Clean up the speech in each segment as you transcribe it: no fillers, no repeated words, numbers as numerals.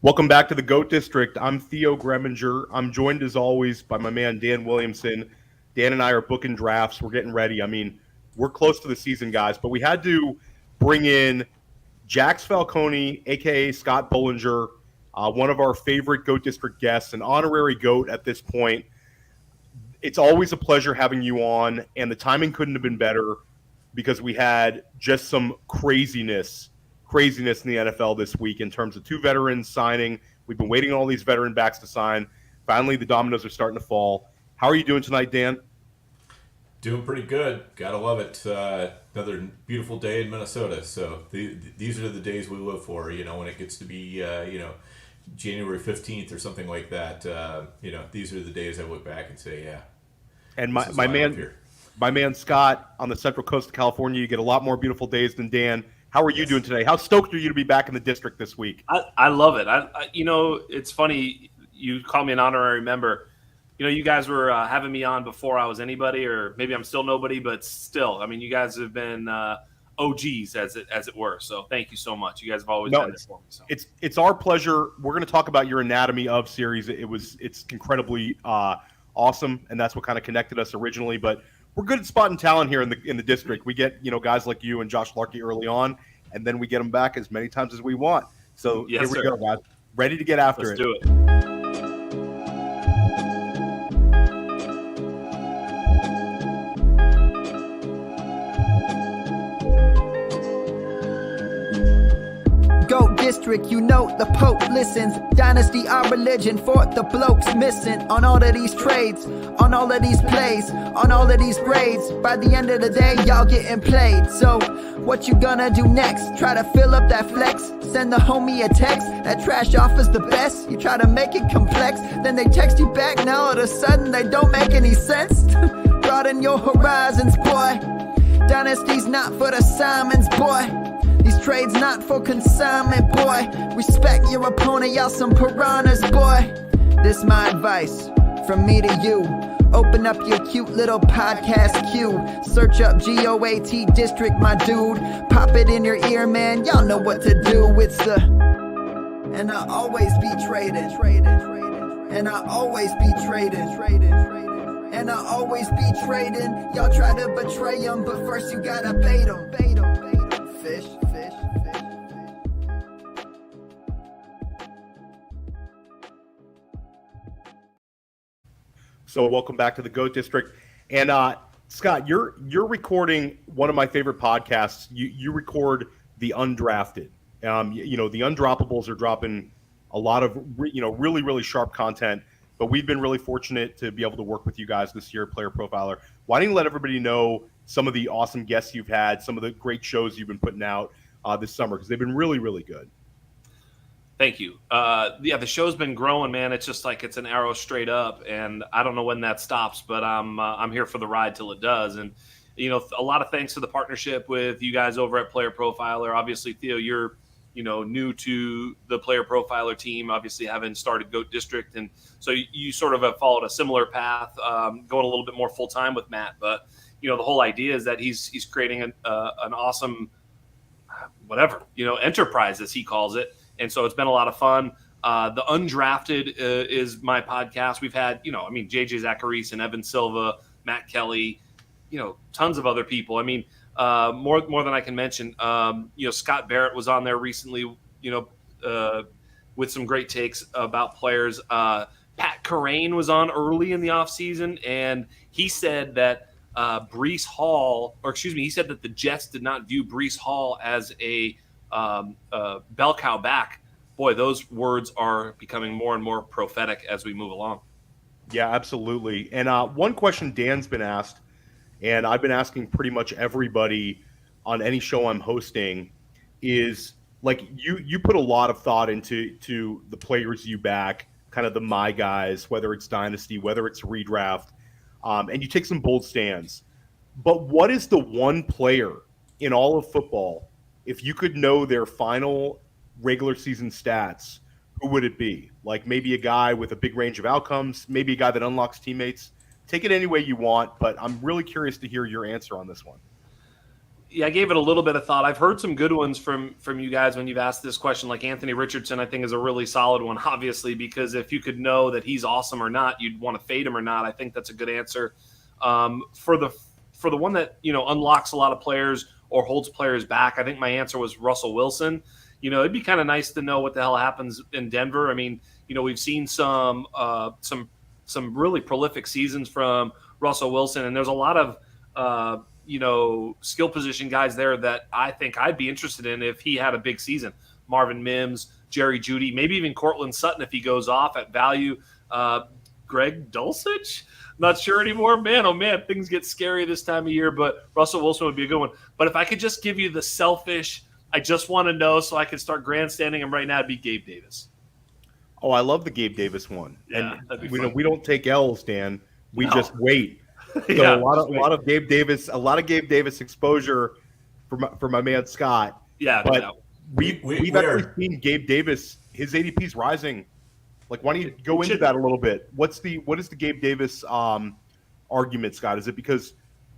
Welcome back to the GOAT District. I'm Theo Gremminger. I'm joined as always by my man Dan Williamson. Dan and I are booking drafts. We're getting ready. I mean, we're close to the season, guys, but we had to bring in Jax Falcone, a.k.a. Scott Boulanger, one of our favorite GOAT District guests, an honorary GOAT at this point. It's always a pleasure having you on, and the timing couldn't have been better because we had just some craziness in the NFL this week in terms of two veterans signing. We've been waiting on all these veteran backs to sign. Finally, the dominoes are starting to fall. How are you doing tonight, Dan? Doing pretty good. Gotta love it. Another beautiful day in Minnesota. So these are the days we live for, when it gets to be, January 15th or something like that. These are the days I look back and say, yeah. And my man Scott on the central coast of California, you get a lot more beautiful days than Dan. How are you doing today? How stoked are you to be back in the district this week? I love it. It's funny. You call me an honorary member. You guys were having me on before I was anybody, or maybe I'm still nobody, but still, you guys have been OGs as it were. So thank you so much. You guys have always done this for me. So. It's our pleasure. We're going to talk about your Anatomy of series. It's incredibly awesome, and that's what kind of connected us originally. But we're good at spotting talent here in the district. We get guys like you and Josh Larkey early on, and then we get them back as many times as we want. So yes, here we go, guys. Ready to get after it. Let's do it. GOAT District, the Pope listens. Dynasty, our religion, for the blokes missing. On all of these trades, on all of these plays, on all of these grades. By the end of the day, y'all getting played. So, what you gonna do next? Try to fill up that flex? Send the homie a text? That trash offers the best? You try to make it complex, then they text you back. Now all of a sudden, they don't make any sense. Broaden your horizons, boy. Dynasty's not for the Simons, boy. These trades not for consignment, boy. Respect your opponent, y'all some piranhas, boy. This my advice from me to you. Open up your cute little podcast queue. Search up GOAT District, my dude. Pop it in your ear, man. Y'all know what to do. It's the and I always be traded. And I always be traded. And I always be trading. Y'all try to betray them, but first you gotta bait them. Fish. So welcome back to the GOAT District. And Scott, you're recording one of my favorite podcasts. You record the Undrafted. The Undroppables are dropping a lot of really, really sharp content. But we've been really fortunate to be able to work with you guys this year, Player Profiler. Why don't you let everybody know some of the awesome guests you've had, some of the great shows you've been putting out this summer, because they've been really, really good. Thank you. The show's been growing, man. It's just like it's an arrow straight up, and I don't know when that stops, but I'm here for the ride till it does. And a lot of thanks to the partnership with you guys over at Player Profiler. Obviously, Theo, you're new to the Player Profiler team, obviously having started GOAT District, and so you sort of have followed a similar path, going a little bit more full time with Matt. But the whole idea is that he's creating an awesome enterprise, as he calls it. And so it's been a lot of fun. The Undrafted is my podcast. We've had, JJ Zacharyson and Evan Silva, Matt Kelly, tons of other people. More than I can mention. Scott Barrett was on there recently, with some great takes about players. Pat Kerrane was on early in the offseason, and he said that he said that the Jets did not view Breece Hall as a bell cow back. Boy, those words are becoming more and more prophetic as we move along. Yeah, absolutely. And one question Dan's been asked, and I've been asking pretty much everybody on any show I'm hosting, is like you put a lot of thought into the players you back, kind of the my guys, whether it's Dynasty, whether it's Redraft, and you take some bold stands. But what is the one player in all of football, if you could know their final regular season stats, who would it be? Like maybe a guy with a big range of outcomes, maybe a guy that unlocks teammates. take it any way you want, but I'm really curious to hear your answer on this one. Yeah, I gave it a little bit of thought. I've heard some good ones from you guys when you've asked this question. Like Anthony Richardson, I think is a really solid one, obviously, because if you could know that he's awesome or not, you'd want to fade him or not. I think that's a good answer. For the one that, unlocks a lot of players or holds players back, I think my answer was Russell Wilson. It'd be kind of nice to know what the hell happens in Denver. I mean, we've seen some really prolific seasons from Russell Wilson, and there's a lot of skill position guys there that I think I'd be interested in if he had a big season. Marvin Mims, Jerry Jeudy, maybe even Cortland Sutton if he goes off at value. Greg Dulcich? Not sure anymore. Man, oh man, things get scary this time of year, but Russell Wilson would be a good one. But if I could just give you the selfish, I just want to know so I can start grandstanding him right now, it'd be Gabe Davis. Oh, I love the Gabe Davis one. Yeah, and we don't take L's, Dan. We just wait. So Yeah, a lot of Gabe Davis exposure for my man Scott. Yeah, but no. we've actually seen Gabe Davis. His ADP's rising. Like, why don't you go into that a little bit? What is the Gabe Davis argument, Scott? Is it because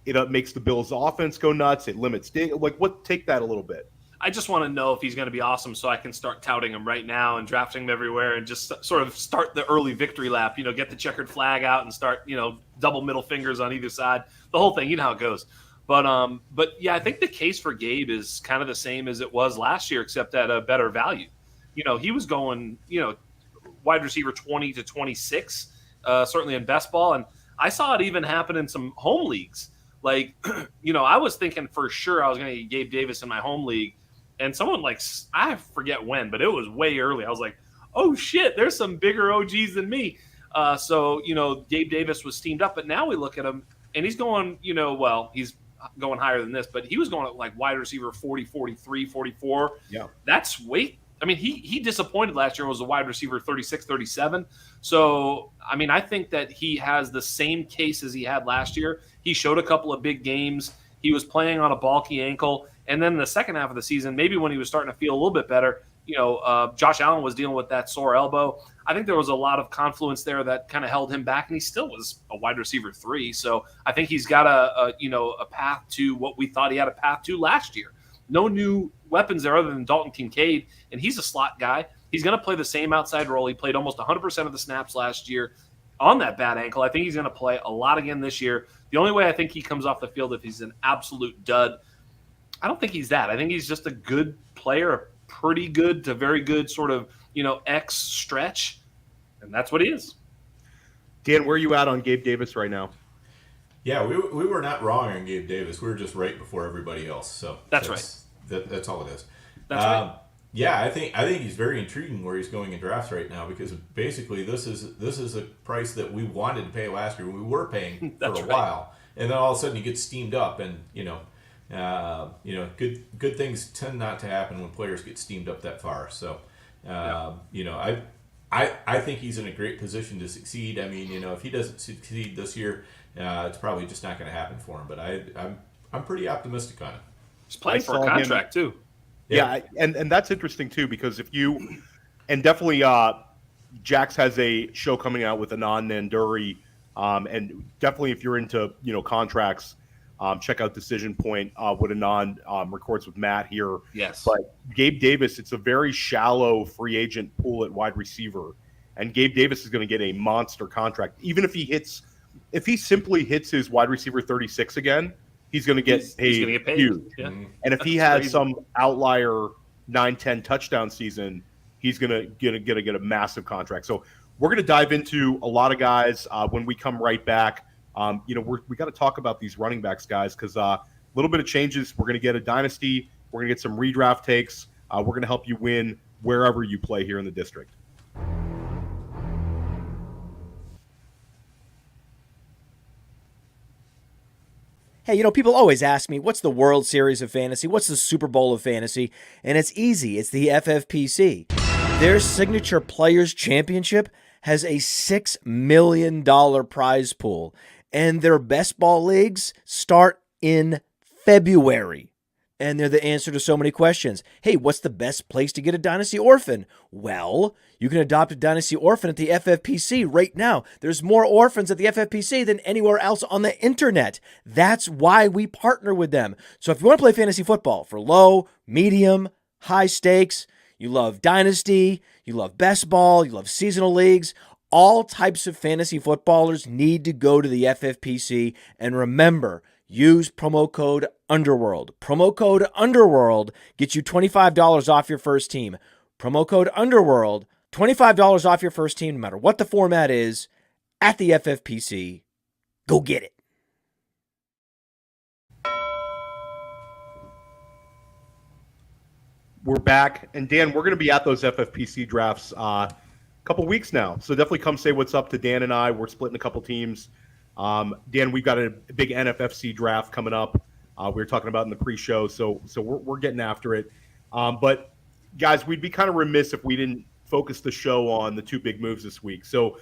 it makes the Bills' offense go nuts? It limits take that a little bit. I just want to know if he's going to be awesome so I can start touting him right now and drafting him everywhere and just sort of start the early victory lap, get the checkered flag out and start, double middle fingers on either side, the whole thing, how it goes. But yeah, I think the case for Gabe is kind of the same as it was last year, except at a better value. He was going, wide receiver 20 to 26, certainly in best ball. And I saw it even happen in some home leagues. Like, I was thinking for sure I was going to get Gabe Davis in my home league. And someone I forget when, but it was way early. I was like, oh shit, there's some bigger OGs than me. So Gabe Davis was steamed up, but now we look at him and he's going, he's going higher than this, but he was going at wide receiver 40, 43, 44. Yeah. That's weight. I mean, he disappointed last year and was a wide receiver 36, 37. So, I mean, I think that he has the same case as he had last year. He showed a couple of big games. He was playing on a bulky ankle. And then in the second half of the season, maybe when he was starting to feel a little bit better, Josh Allen was dealing with that sore elbow. I think there was a lot of confluence there that kind of held him back, and he still was a wide receiver 3. So I think he's got a path to what we thought he had a path to last year. No new weapons there other than Dalton Kincaid, and he's a slot guy. He's going to play the same outside role. He played almost 100% of the snaps last year on that bad ankle. I think he's going to play a lot again this year. The only way I think he comes off the field if he's an absolute dud, I don't think he's that. I think he's just a good player, a pretty good to very good sort of, X stretch, and that's what he is. Dan, where are you at on Gabe Davis right now? Yeah, we were not wrong on Gabe Davis. We were just right before everybody else. So that's right. That's all it is. That's right. Yeah, I think he's very intriguing where he's going in drafts right now because basically this is a price that we wanted to pay last year. We were paying for a while, and then all of a sudden he gets steamed up, and good things tend not to happen when players get steamed up that far. So, I think he's in a great position to succeed. I mean, if he doesn't succeed this year, it's probably just not going to happen for him. But I'm pretty optimistic on it. He's playing for a contract too. Yeah, and that's interesting too because definitely Jax has a show coming out with Anand Nanduri, and definitely if you're into contracts, check out Decision Point with Anand records with Matt here. Yes, but Gabe Davis, it's a very shallow free agent pool at wide receiver, and Gabe Davis is going to get a monster contract. Even if he simply hits his wide receiver 36 again. He's going to get paid huge. Yeah. And if he has some outlier 9-10 touchdown season, he's going to get a massive contract. So we're going to dive into a lot of guys when we come right back. We got to talk about these running backs, guys, because a little bit of changes. We're going to get a dynasty. We're going to get some redraft takes. We're going to help you win wherever you play here in the district. Hey, people always ask me, what's the World Series of Fantasy? What's the Super Bowl of Fantasy? And it's easy. It's the FFPC. Their Signature Players Championship has a $6 million prize pool, and their best ball leagues start in February. and they're the answer to so many questions. Hey, what's the best place to get a Dynasty Orphan? Well, you can adopt a Dynasty Orphan at the FFPC right now. There's more orphans at the FFPC than anywhere else on the internet. That's why we partner with them. So if you want to play fantasy football for low, medium, high stakes, you love Dynasty, you love best ball, you love seasonal leagues, all types of fantasy footballers need to go to the FFPC. And remember, use promo code Underworld. Promo code Underworld gets you $25 off your first team. Promo code Underworld, $25 off your first team, no matter what the format is, at the FFPC. Go get it. We're back. And Dan, we're going to be at those FFPC drafts couple weeks now, so definitely come say what's up to Dan and I. We're splitting a couple teams. Dan, we've got a big NFFC draft coming up. We were talking about in the pre-show, so we're getting after it. But guys, we'd be kind of remiss if we didn't focus the show on the two big moves this week. So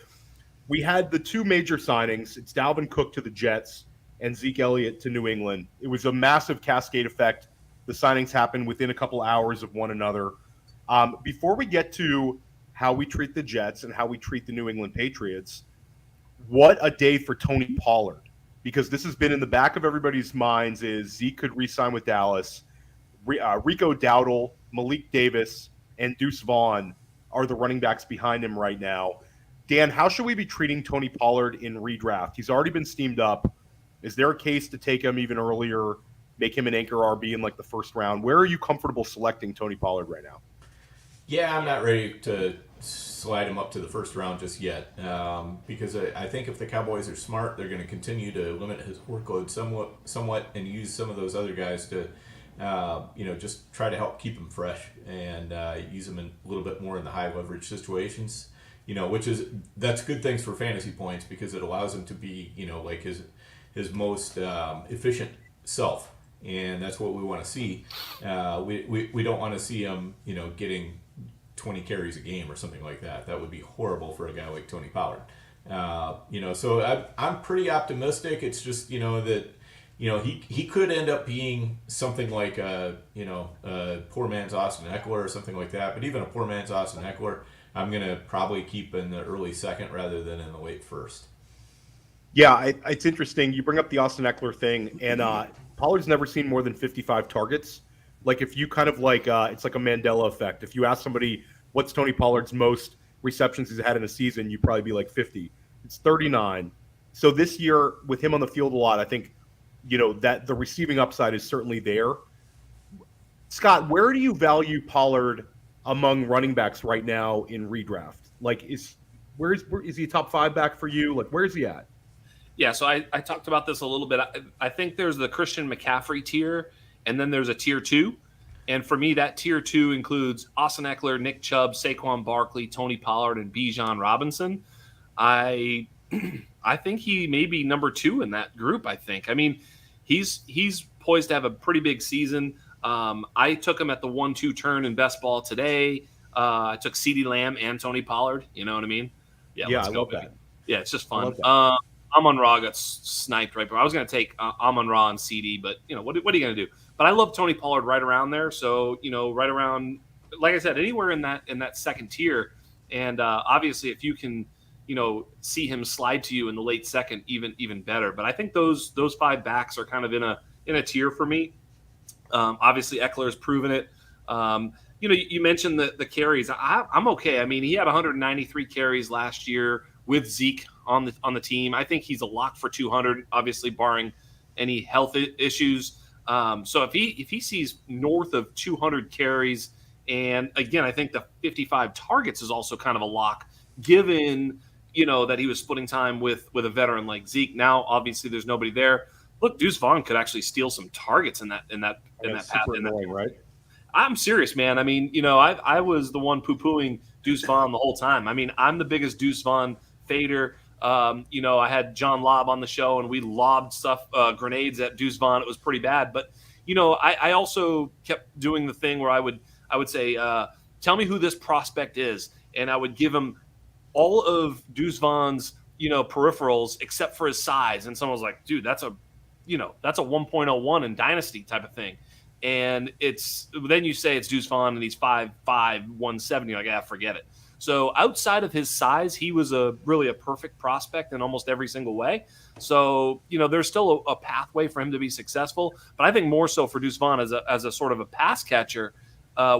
we had the two major signings. It's Dalvin Cook to the Jets and Zeke Elliott to New England. It was a massive cascade effect. The signings happened within a couple hours of one another. Before we get to how we treat the Jets and how we treat the New England Patriots, what a day for Tony Pollard, because this has been in the back of everybody's minds is Zeke could re-sign with Dallas. Rico Dowdle, Malik Davis, and Deuce Vaughn are the running backs behind him right now. Dan, how should we be treating Tony Pollard in redraft? He's already been steamed up. Is there a case to take him even earlier, make him an anchor RB in like the first round? Where are you comfortable selecting Tony Pollard right now? Yeah, I'm not ready to slide him up to the first round just yet, because I think if the Cowboys are smart, they're going to continue to limit his workload somewhat, and use some of those other guys to, just try to help keep him fresh and use him a little bit more in the high leverage situations. That's good things for fantasy points because it allows him to be, like his most efficient self, and that's what we want to see. We don't want to see him, getting 20 carries a game or something like that. That would be horrible for a guy like Tony Pollard. So I'm pretty optimistic. It's just, that, he could end up being something like a poor man's Austin Eckler or something like that. But even a poor man's Austin Eckler, I'm going to probably keep in the early second rather than in the late first. Yeah, it's interesting. You bring up the Austin Eckler thing, and Pollard's never seen more than 55 targets. Like if you kind of it's like a Mandela effect. If you ask somebody what's Tony Pollard's most receptions he's had in a season, you'd probably be like 50. It's 39. So this year with him on the field a lot, I think, that the receiving upside is certainly there. Scott, where do you value Pollard among running backs right now in redraft? Like is he a top 5 back for you? Like where is he at? Yeah, so I talked about this a little bit. I think there's the Christian McCaffrey tier, and then there's a tier 2. And for me, that tier 2 includes Austin Eckler, Nick Chubb, Saquon Barkley, Tony Pollard, and Bijan Robinson. I think he may be number 2 in that group, I think. I mean, he's poised to have a pretty big season. I took him at the 1-2 turn in best ball today. I took CeeDee Lamb and Tony Pollard. You know what I mean? Yeah, I love that. Yeah, it's just fun. Amon-Ra got sniped right, but I was going to take Amon-Ra and CD, but what are you going to do? But I love Tony Pollard right around there. So right around, like I said, anywhere in that second tier, and obviously if you can see him slide to you in the late second, even better. But I think those 5 backs are kind of in a tier for me. Obviously Eckler has proven it. You mentioned the carries. I'm okay. I mean, he had 193 carries last year with Zeke on the team. I think he's a lock for 200, obviously barring any health issues. So if he sees north of 200 carries, and again, I think the 55 targets is also kind of a lock, given that he was splitting time with a veteran like Zeke. Now, obviously, there's nobody there. Look, Deuce Vaughn could actually steal some targets in that path. Right? I'm serious, man. I mean, I was the one poo-pooing Deuce Vaughn the whole time. I mean, I'm the biggest Deuce Vaughn fader. I had John Lobb on the show, and we lobbed grenades at Deuce Vaughn. It was pretty bad. But, I also kept doing the thing where I would say, tell me who this prospect is. And I would give him all of Deuce Vaughn's, peripherals except for his size. And someone was like, dude, that's a 1.01 in Dynasty type of thing. And then you say it's Deuce Vaughn and he's 5'5", 170. You're like, forget it. So outside of his size, he was really a perfect prospect in almost every single way. So, there's still a pathway for him to be successful. But I think more so for Deuce Vaughn as a sort of a pass catcher,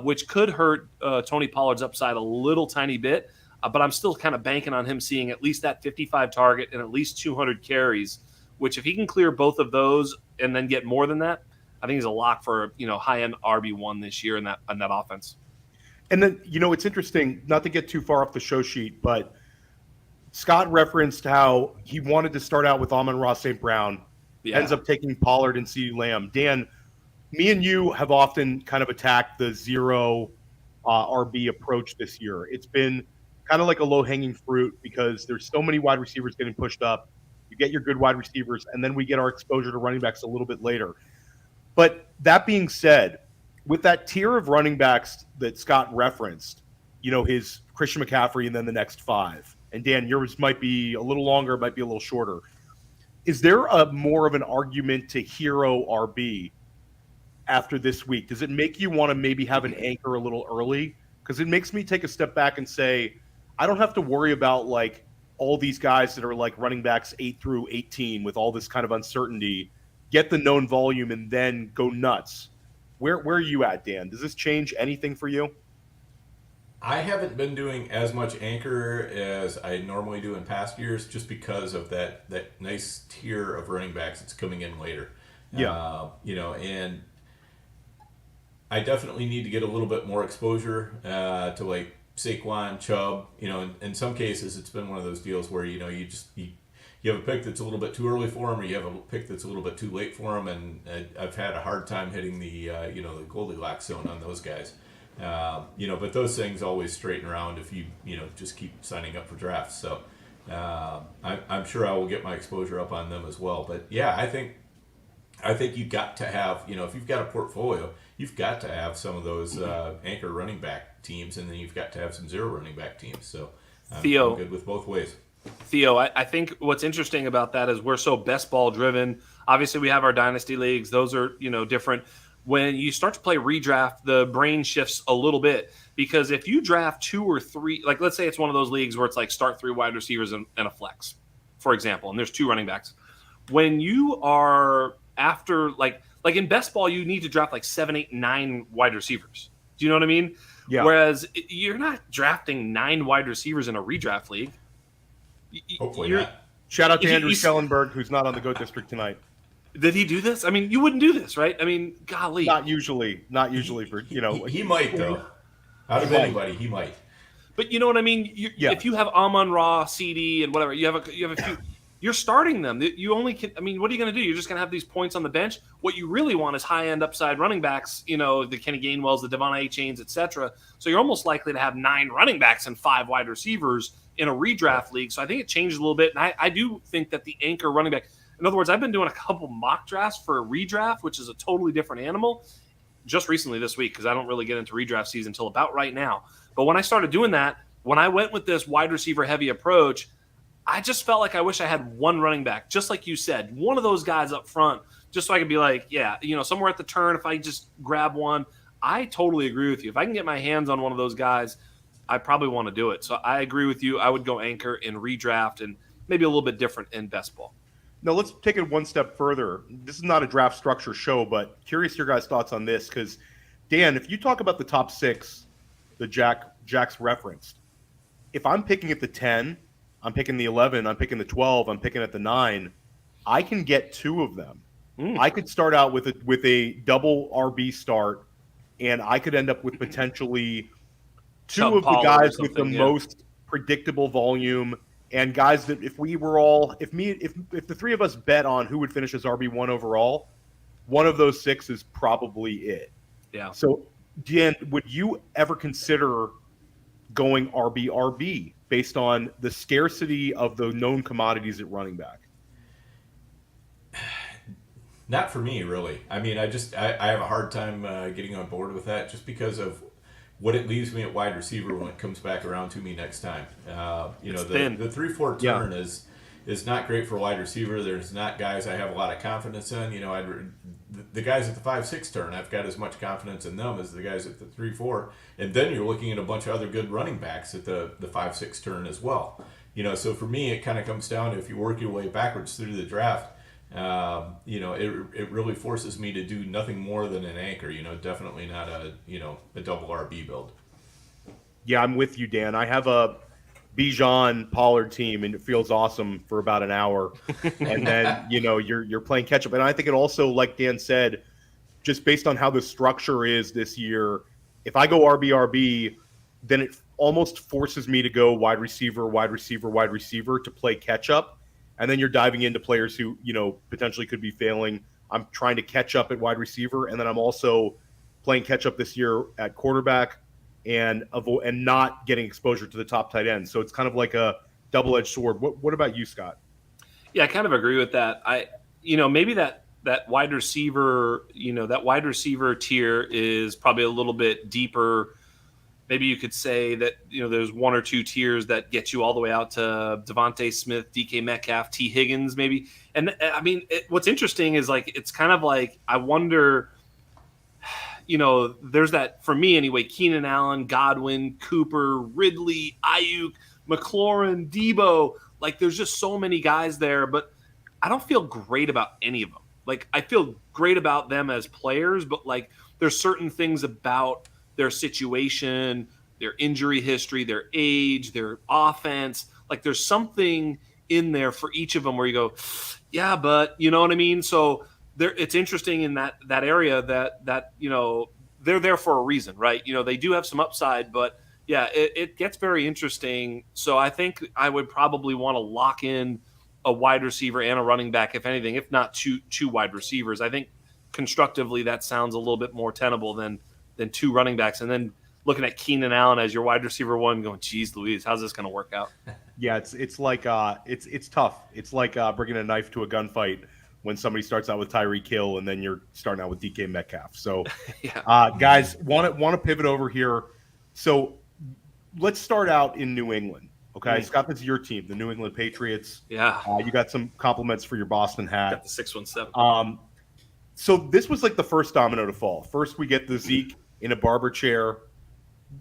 which could hurt Tony Pollard's upside a little tiny bit. But I'm still kind of banking on him seeing at least that 55 target and at least 200 carries, which if he can clear both of those and then get more than that, I think he's a lock for, high-end RB1 this year in that offense. And then, it's interesting, not to get too far off the show sheet, but Scott referenced how he wanted to start out with Amon-Ra St. Brown, ends up taking Pollard and CeeDee Lamb. Dan, me and you have often kind of attacked the zero RB approach this year. It's been kind of like a low-hanging fruit because there's so many wide receivers getting pushed up. You get your good wide receivers, and then we get our exposure to running backs a little bit later. But that being said, with that tier of running backs that Scott referenced, his Christian McCaffrey and then the next 5, and Dan, yours might be a little longer, might be a little shorter. Is there a more of an argument to hero RB after this week? Does it make you want to maybe have an anchor a little early? Because it makes me take a step back and say, I don't have to worry about like all these guys that are like running backs 8 through 18 with all this kind of uncertainty, get the known volume and then go nuts. Where are you at, Dan? Does this change anything for you? I haven't been doing as much anchor as I normally do in past years just because of that nice tier of running backs that's coming in later. Yeah. And I definitely need to get a little bit more exposure to like Saquon, Chubb. In some cases it's been one of those deals where, you have a pick that's a little bit too early for him, or you have a pick that's a little bit too late for him, and I've had a hard time hitting the the Goldilocks zone on those guys. But those things always straighten around if you just keep signing up for drafts. So I'm sure I will get my exposure up on them as well. But yeah, I think you've got to have if you've got a portfolio, you've got to have some of those anchor running back teams, and then you've got to have some zero running back teams. So I'm good with both ways. Theo, I think what's interesting about that is we're so best ball driven. Obviously, we have our dynasty leagues; those are different. When you start to play redraft, the brain shifts a little bit because if you draft 2 or 3, like let's say it's one of those leagues where it's like start 3 wide receivers and a flex, for example, and there's 2 running backs. When you are after like in best ball, you need to draft like 7, 8, 9 wide receivers. Do you know what I mean? Yeah. Whereas you're not drafting 9 wide receivers in a redraft league. Hopefully not. Shout out to Andrew Schellenberg, who's not on the GOAT District tonight. Did he do this? I mean, you wouldn't do this, right? I mean, golly. Not usually for, He might, though. Out of anybody, he might. But you know what I mean? If you have Amon-Ra, CD, and whatever, you have a few. You're starting them. You only can. I mean, what are you going to do? You're just going to have these points on the bench. What you really want is high-end upside running backs. The Kenny Gainwells, the Devon A. Chains, etc. So you're almost likely to have 9 running backs and 5 wide receivers in a redraft league. So I think it changes a little bit, and I do think that the anchor running back. In other words, I've been doing a couple mock drafts for a redraft, which is a totally different animal, just recently this week because I don't really get into redraft season until about right now. But when I started doing that, when I went with this wide receiver heavy approach, I just felt like I wish I had one running back, just like you said, one of those guys up front, just so I could be like, somewhere at the turn, if I just grab one. I totally agree with you. If I can get my hands on one of those guys, I probably want to do it. So I agree with you. I would go anchor in redraft and maybe a little bit different in best ball. Now, let's take it one step further. This is not a draft structure show, but curious your guys' thoughts on this because, Dan, if you talk about the top 6 that Jax referenced, if I'm picking at the 10, I'm picking the 11, I'm picking the 12, I'm picking at the 9, I can get 2 of them. I could start out with a double RB start, and I could end up with potentially 2 of the guys with the most predictable volume and guys that if the 3 of us bet on who would finish as RB1 overall, one of those 6 is probably it. Yeah. So, Dan, would you ever consider going RB based on the scarcity of the known commodities at running back? Not for me, really. I mean, I have a hard time getting on board with that just because of what it leaves me at wide receiver when it comes back around to me next time. The 3-4 turn is not great for wide receiver. There's not guys I have a lot of confidence in. the guys at the 5-6 turn, I've got as much confidence in them as the guys at the 3-4. And then you're looking at a bunch of other good running backs at the 5-6 turn as well. So for me, it kind of comes down to, if you work your way backwards through the draft, it really forces me to do nothing more than an anchor. Definitely not a double RB build. Yeah, I'm with you, Dan. I have a Bijan Pollard team, and it feels awesome for about an hour, and then you're playing catch up. And I think it also, like Dan said, just based on how the structure is this year, if I go RB, then it almost forces me to go wide receiver to play catch up, and then you're diving into players who potentially could be failing. I'm trying to catch up at wide receiver, and then I'm also playing catch up this year at quarterback, and not getting exposure to the top tight end. So it's kind of like a double-edged sword. What about you, Scott? Yeah, I kind of agree with that. Maybe that wide receiver, that wide receiver tier is probably a little bit deeper. Maybe you could say that, there's one or two tiers that get you all the way out to Devontae Smith, DK Metcalf, T. Higgins, maybe. And I mean, what's interesting is it's kind of like, I wonder, there's that, for me anyway, Keenan Allen, Godwin, Cooper, Ridley, Ayuk, McLaurin, Debo. There's just so many guys there, but I don't feel great about any of them. I feel great about them as players, but there's certain things about their situation, their injury history, their age, their offense. There's something in there for each of them where you go, yeah, but you know what I mean? So it's interesting in that area that they're there for a reason, right? They do have some upside, but yeah, it gets very interesting. So I think I would probably want to lock in a wide receiver and a running back, if anything, if not two wide receivers. I think constructively that sounds a little bit more tenable than two running backs. And then looking at Keenan Allen as your wide receiver one, going, geez Louise, how's this going to work out? Yeah, it's like it's tough. It's like bringing a knife to a gunfight when somebody starts out with Tyreek Hill and then you're starting out with DK Metcalf. So, yeah. Guys, want to pivot over here. So let's start out in New England. Okay, Scott, this is your team, the New England Patriots. Yeah. You got some compliments for your Boston hat. Got the 617. So this was the first domino to fall. First, we get the Zeke in a barber chair,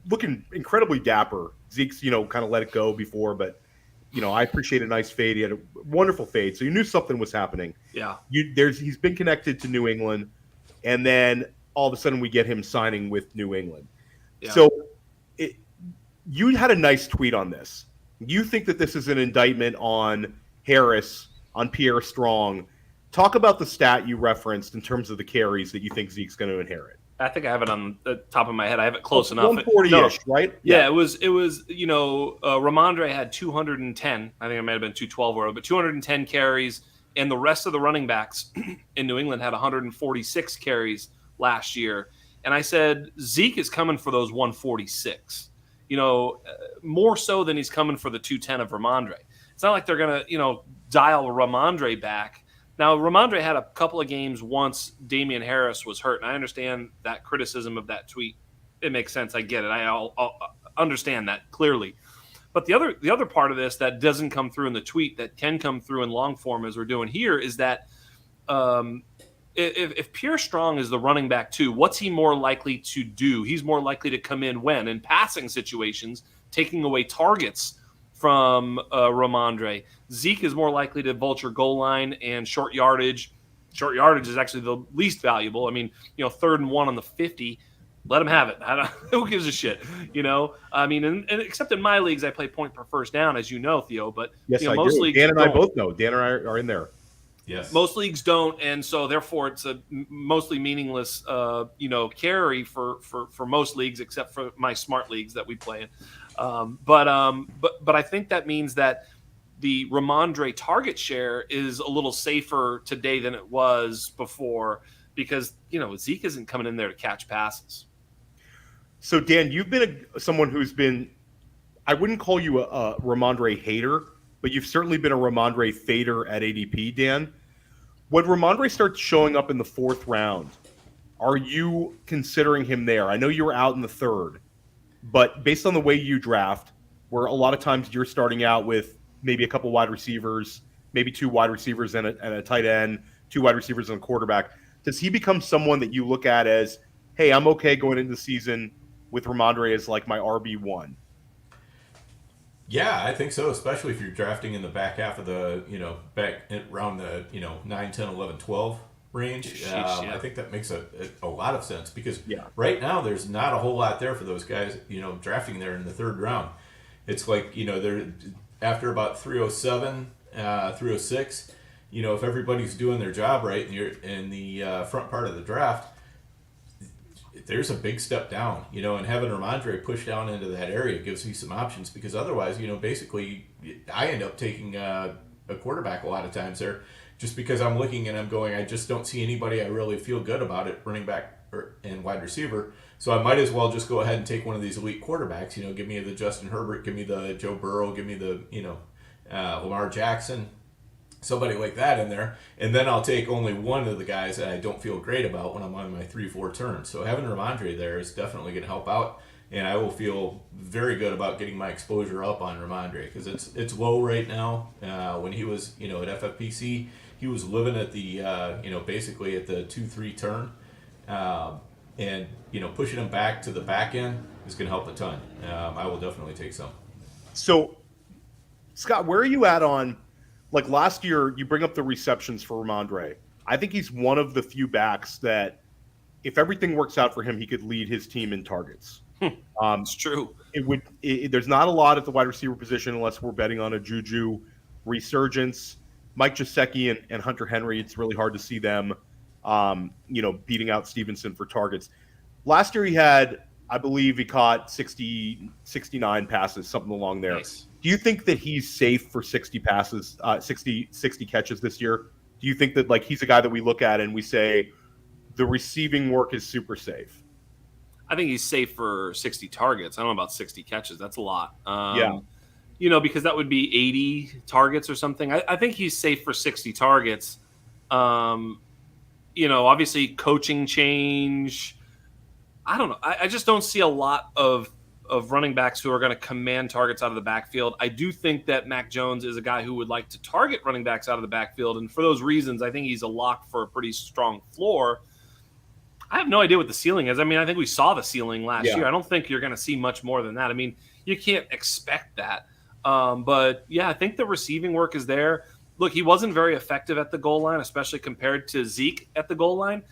looking incredibly dapper. Zeke's, kind of let it go before, but I appreciate a nice fade. He had a wonderful fade, so you knew something was happening. Yeah. He's been connected to New England, and then all of a sudden we get him signing with New England. Yeah. So you had a nice tweet on this. You think that this is an indictment on Harris, on Pierre Strong. Talk about the stat you referenced in terms of the carries that you think Zeke's going to inherit. I think I have it on the top of my head. I have it close enough. 140-ish, right? Yeah, it was. Rhamondre had 210. I think it might have been 212 but 210 carries, and the rest of the running backs in New England had 146 carries last year. And I said Zeke is coming for those 146. More so than he's coming for the 210 of Rhamondre. It's not like they're gonna dial Rhamondre back. Now, Rhamondre had a couple of games once Damian Harris was hurt, and I understand that criticism of that tweet. It makes sense. I get it. I'll understand that clearly. But the other part of this that doesn't come through in the tweet that can come through in long form, as we're doing here, is that if Pierre Strong is the running back too, what's he more likely to do? He's more likely to come in when? In passing situations, taking away targets from Rhamondre. Zeke is more likely to vulture goal line and short yardage. Short yardage is actually the least valuable. I mean, 3rd and 1 on the 50. Let him have it. Who gives a shit? I mean, and except in my leagues, I play point per first down, as you know, Theo. But yes, most do. leagues Dan and don't. I both know. Dan and I are in there. Yes. Most leagues don't, and so therefore it's a mostly meaningless, carry for most leagues, except for my smart leagues that we play in. But I think that means that the Rhamondre target share is a little safer today than it was before because Zeke isn't coming in there to catch passes. So Dan, you've been someone who's been, I wouldn't call you a Rhamondre hater, but you've certainly been a Rhamondre fader at ADP, Dan. When Rhamondre starts showing up in the 4th round, are you considering him there? I know you were out in the 3rd, but based on the way you draft, where a lot of times you're starting out with maybe a couple wide receivers, maybe 2 wide receivers and a tight end, 2 wide receivers and a quarterback, does he become someone that you look at as, hey, I'm okay going into the season with Rhamondre as like my RB1? Yeah, I think so, especially if you're drafting in the back half of the, back around the, 9, 10, 11, 12 range. I think that makes a lot of sense because right now there's not a whole lot there for those guys, drafting there in the third round. It's like, they're after about 307, 306, if everybody's doing their job right and you're in the front part of the draft, there's a big step down, and having Rhamondre push down into that area gives you some options because otherwise, basically I end up taking a quarterback a lot of times there just because I'm looking and I'm going, I just don't see anybody I really feel good about it, running back and wide receiver. So I might as well just go ahead and take one of these elite quarterbacks, give me the Justin Herbert, give me the Joe Burrow, give me the, Lamar Jackson, somebody like that in there, and then I'll take only one of the guys that I don't feel great about when I'm on my 3-4 turn. So having Rhamondre there is definitely going to help out, and I will feel very good about getting my exposure up on Rhamondre because it's low right now. When he was at FFPC, he was living at the basically at the 2-3 turn, and pushing him back to the back end is going to help a ton. I will definitely take some. So, Scott, where are you at on? Like last year, you bring up the receptions for Rhamondre. I think he's one of the few backs that, if everything works out for him, he could lead his team in targets. It's true. There's not a lot at the wide receiver position unless we're betting on a Juju resurgence. Mike Gesicki and Hunter Henry, it's really hard to see them, beating out Stevenson for targets. Last year he had, I believe he caught 69 passes, something along there. Nice. Do you think that he's safe for 60 passes, 60 catches this year? Do you think that like he's a guy that we look at and we say the receiving work is super safe? I think he's safe for 60 targets. I don't know about 60 catches. That's a lot. Because that would be 80 targets or something. I think he's safe for 60 targets. Obviously coaching change. I don't know. I just don't see a lot of running backs who are going to command targets out of the backfield. I do think that Mac Jones is a guy who would like to target running backs out of the backfield. And for those reasons, I think he's a lock for a pretty strong floor. I have no idea what the ceiling is. I mean, I think we saw the ceiling last year. I don't think you're going to see much more than that. I mean, you can't expect that. But I think the receiving work is there. Look, he wasn't very effective at the goal line, especially compared to Zeke at the goal line.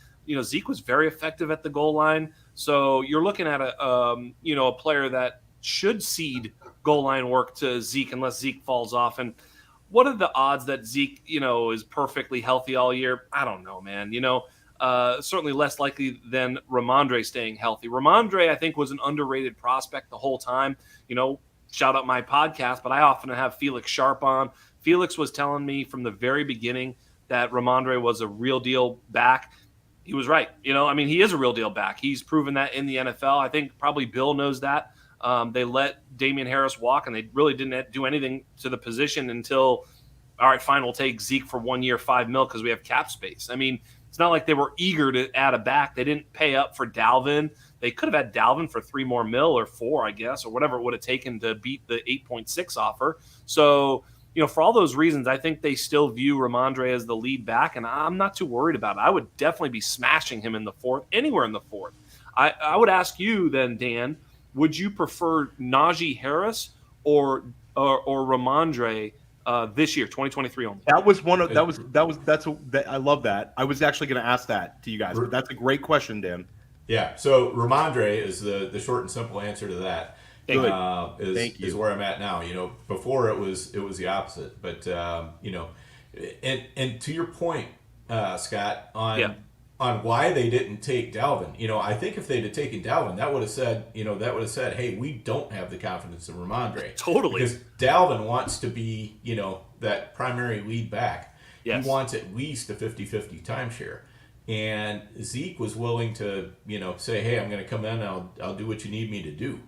Zeke was very effective at the goal line. So you're looking at a player that should cede goal line work to Zeke unless Zeke falls off. And what are the odds that Zeke, is perfectly healthy all year? I don't know, man. Certainly less likely than Rhamondre staying healthy. Rhamondre, I think, was an underrated prospect the whole time. Shout out my podcast, but I often have Felix Sharp on. Felix was telling me from the very beginning that Rhamondre was a real deal back. He was right. He is a real deal back. He's proven that in the NFL. I think probably Bill knows that. They let Damian Harris walk, and they really didn't do anything to the position until, all right, fine, we'll take Zeke for 1 year, $5 million because we have cap space. It's not like they were eager to add a back. They didn't pay up for Dalvin. They could have had Dalvin for $3 more million or $4 million, I guess, or whatever it would have taken to beat the 8.6 offer. So, for all those reasons, I think they still view Rhamondre as the lead back, and I'm not too worried about it. I would definitely be smashing him in the fourth, anywhere in the fourth. I would ask you then, Dan, would you prefer Najee Harris or Rhamondre this year, 2023 only? I love that. I was actually going to ask that to you guys, but that's a great question, Dan. Yeah. So Rhamondre is the short and simple answer to that. Is where I'm at now. Before it was the opposite, but and to your point, Scott, on why they didn't take Dalvin. I think if they'd have taken Dalvin, that would have said, hey, we don't have the confidence in Rhamondre. Totally. Because Dalvin wants to be, that primary lead back. Yes. He wants at least a 50-50 timeshare. And Zeke was willing to, say, hey, I'm going to come in, I'll do what you need me to do.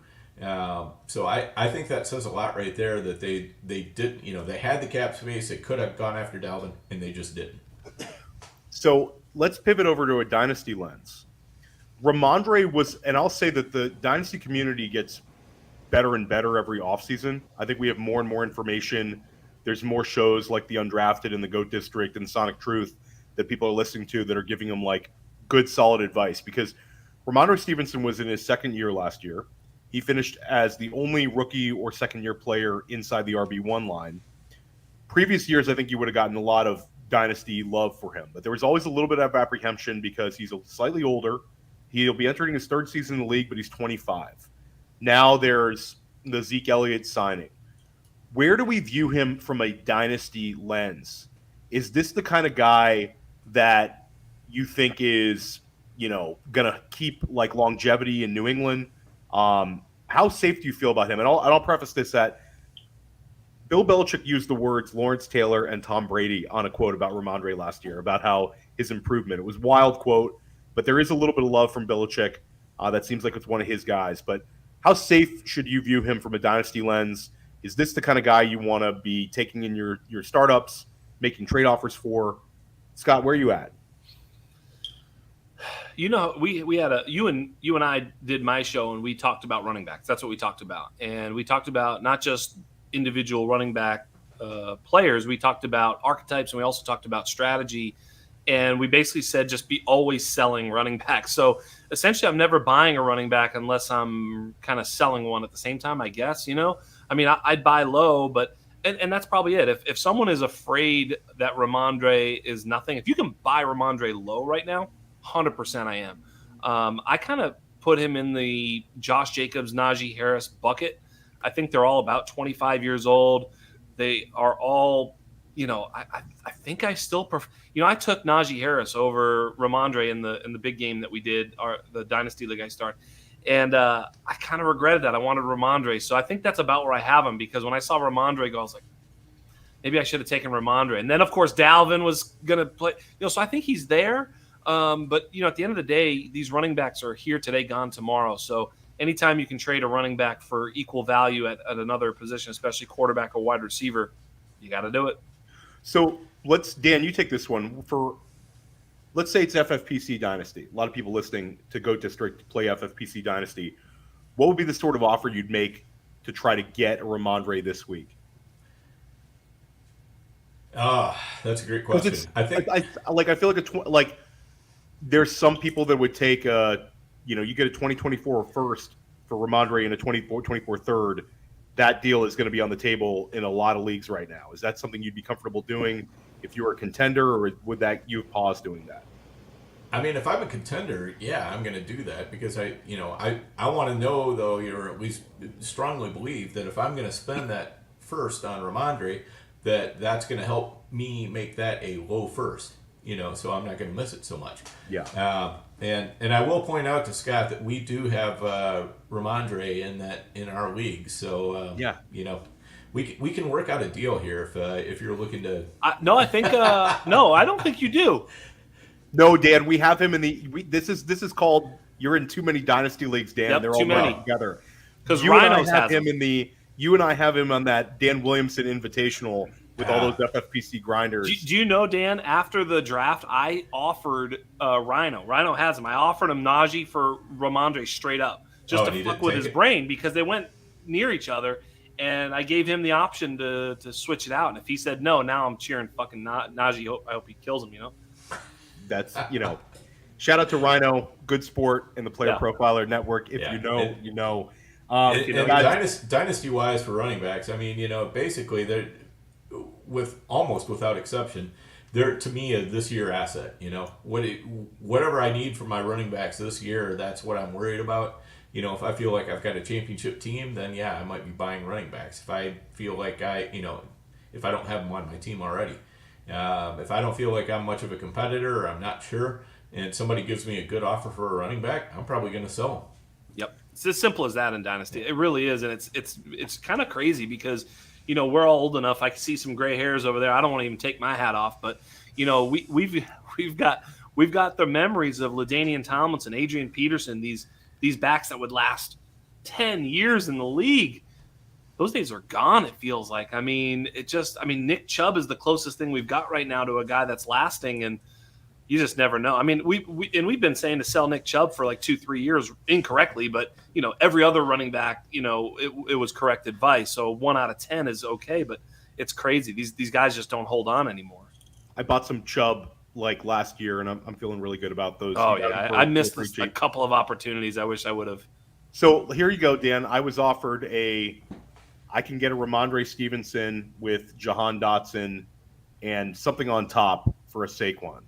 So I think that says a lot right there that they didn't, they had the cap space, they could have gone after Dalvin, and they just didn't. So let's pivot over to a dynasty lens. Rhamondre was, and I'll say that the dynasty community gets better and better every offseason. I think we have more and more information. There's more shows like The Undrafted and the GOAT District and Sonic Truth that people are listening to that are giving him like good, solid advice, because Rhamondre Stevenson was in his second year last year. He finished as the only rookie or second-year player inside the RB1 line. Previous years, I think you would have gotten a lot of dynasty love for him, but there was always a little bit of apprehension because he's slightly older. He'll be entering his third season in the league, but he's 25. Now there's the Zeke Elliott signing. Where do we view him from a dynasty lens? Is this the kind of guy that you think is, going to keep like longevity in New England? How safe do you feel about him? And I'll preface this that Bill Belichick used the words Lawrence Taylor and Tom Brady on a quote about Rhamondre last year about how his improvement. It was a wild quote, but there is a little bit of love from Belichick. That seems like it's one of his guys. But how safe should you view him from a dynasty lens? Is this the kind of guy you want to be taking in your startups, making trade offers for? Scott, where are you at? We had you and I did my show, and we talked about running backs. That's what we talked about. And we talked about not just individual running back players. We talked about archetypes, and we also talked about strategy. And we basically said just be always selling running backs. So essentially, I'm never buying a running back unless I'm kind of selling one at the same time, I guess. I mean, I'd buy low, but and that's probably it. If someone is afraid that Rhamondre is nothing, if you can buy Rhamondre low right now, 100% I am. I kind of put him in the Josh Jacobs, Najee Harris bucket. I think they're all about 25 years old. They are all, I think I still prefer. I took Najee Harris over Rhamondre in the big game that we did, the Dynasty League I started. And I kind of regretted that. I wanted Rhamondre. So I think that's about where I have him, because when I saw Rhamondre go, I was like, maybe I should have taken Rhamondre. And then, of course, Dalvin was going to play. So I think he's there. But, at the end of the day, these running backs are here today, gone tomorrow. So anytime you can trade a running back for equal value at another position, especially quarterback or wide receiver, you got to do it. So Dan, you take this one. Let's say it's FFPC Dynasty. A lot of people listening to Goat District play FFPC Dynasty. What would be the sort of offer you'd make to try to get a Rhamondre this week? That's a great question. I think I feel like there's some people that would take you get a 2024 first for Rhamondre and a 2024 third. That deal is going to be on the table in a lot of leagues right now. Is that something you'd be comfortable doing if you were a contender, or would that you pause doing that? I mean, if I'm a contender, yeah, I'm going to do that, because I want to know, though, or at least strongly believe that if I'm going to spend that first on Rhamondre, that's going to help me make that a low first. So I'm not going to miss it so much. Yeah. And I will point out to Scott that we do have Rhamondre in our league. So yeah, we can work out a deal here if you're looking to. No, I think no, I don't think you do. No, Dan, we have him in this is called you're in too many dynasty leagues, Dan. Yep, they're too all many together. Because Rhinos have him in the. You and I have him on that Dan Williamson Invitational with all those FFPC grinders. Do you know, Dan, after the draft, I offered Rhino. Rhino has him. I offered him Najee for Rhamondre straight up, just to fuck with his brain, because they went near each other, and I gave him the option to switch it out. And if he said no, now I'm cheering fucking Najee. I hope he kills him, That's, shout out to Rhino, good sport in the Player Profiler Network. If you know. Dynasty-wise for running backs, I mean, basically they're almost without exception, they're to me a this year asset. Whatever I need for my running backs this year, that's what I'm worried about. If I feel like I've got a championship team, then yeah, I might be buying running backs. If I feel like if I don't have them on my team already, if I don't feel like I'm much of a competitor, or I'm not sure, and somebody gives me a good offer for a running back, I'm probably going to sell them. Yep, it's as simple as that in Dynasty. It really is, and it's kind of crazy because. We're all old enough. I can see some gray hairs over there. I don't want to even take my hat off, but we've got the memories of LaDainian Tomlinson, Adrian Peterson, these backs that would last 10 years in the league. Those days are gone, it feels like. I mean, Nick Chubb is the closest thing we've got right now to a guy that's lasting, and you just never know. I mean, we've been saying to sell Nick Chubb for like 2-3 years incorrectly, but every other running back, it was correct advice. So 1 out of 10 is okay, but it's crazy. These guys just don't hold on anymore. I bought some Chubb like last year, and I'm feeling really good about those. Oh, You got yeah. them for- I for missed free a cheap. couple of opportunities I wish I would have. So here you go, Dan. I was offered I can get a Rhamondre Stevenson with Jahan Dotson and something on top for a Saquon.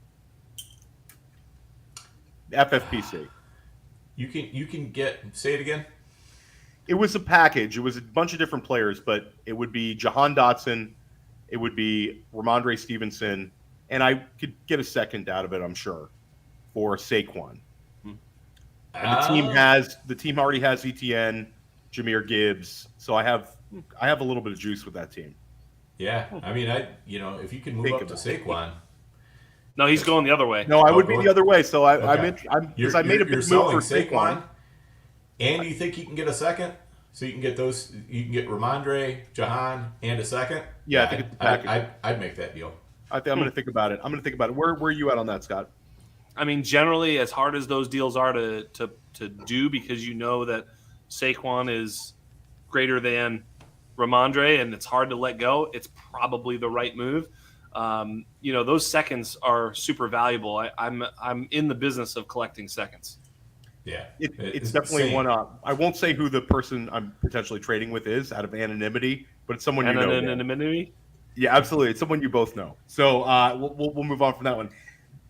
FFPC. You can get, say it again. It was a package. It was a bunch of different players, but it would be Jahan Dotson, it would be Rhamondre Stevenson, and I could get a second out of it, I'm sure, for Saquon. And the team already has ETN, Jahmyr Gibbs, so I have a little bit of juice with that team. Yeah, I mean, if you can move Think up to about it. Saquon, No, he's going the other way. No, I would be the other way. So I made a you're big move selling for Saquon. and you think you can get a second, so you can get those. You can get Rhamondre, Jahan, and a second. Yeah, I think it's a package. I'd make that deal. I'm going to think about it. Where are you at on that, Scott? I mean, generally, as hard as those deals are to do, because you know that Saquon is greater than Rhamondre, and it's hard to let go, it's probably the right move. Those seconds are super valuable. I'm in the business of collecting seconds. Yeah, it's definitely one up. I won't say who the person I'm potentially trading with is out of anonymity, but it's someone you know. Anonymity? Yeah, absolutely. It's someone you both know. So we'll move on from that one.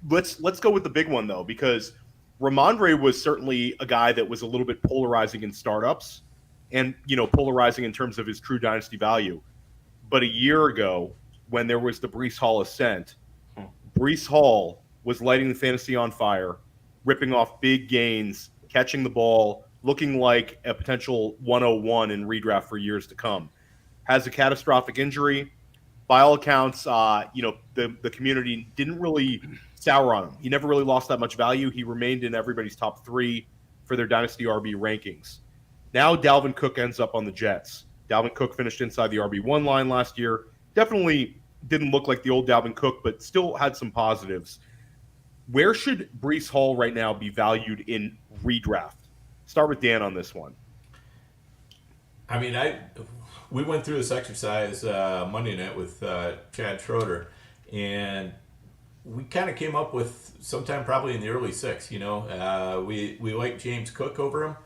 Let's go with the big one though, because Rhamondre was certainly a guy that was a little bit polarizing in startups, and polarizing in terms of his true dynasty value. But a year ago, when there was the Breece Hall ascent, Breece Hall was lighting the fantasy on fire, ripping off big gains, catching the ball, looking like a potential 101 in redraft for years to come. Has a catastrophic injury. By all accounts, the community didn't really sour on him. He never really lost that much value. He remained in everybody's top 3 for their Dynasty RB rankings. Now Dalvin Cook ends up on the Jets. Dalvin Cook finished inside the RB1 line last year. Definitely didn't look like the old Dalvin Cook, but still had some positives. Where should Breece Hall right now be valued in redraft? Start with Dan on this one. I mean, we went through this exercise Monday night with Chad Schroeder, and we kind of came up with sometime probably in the early 6. We liked James Cook over him.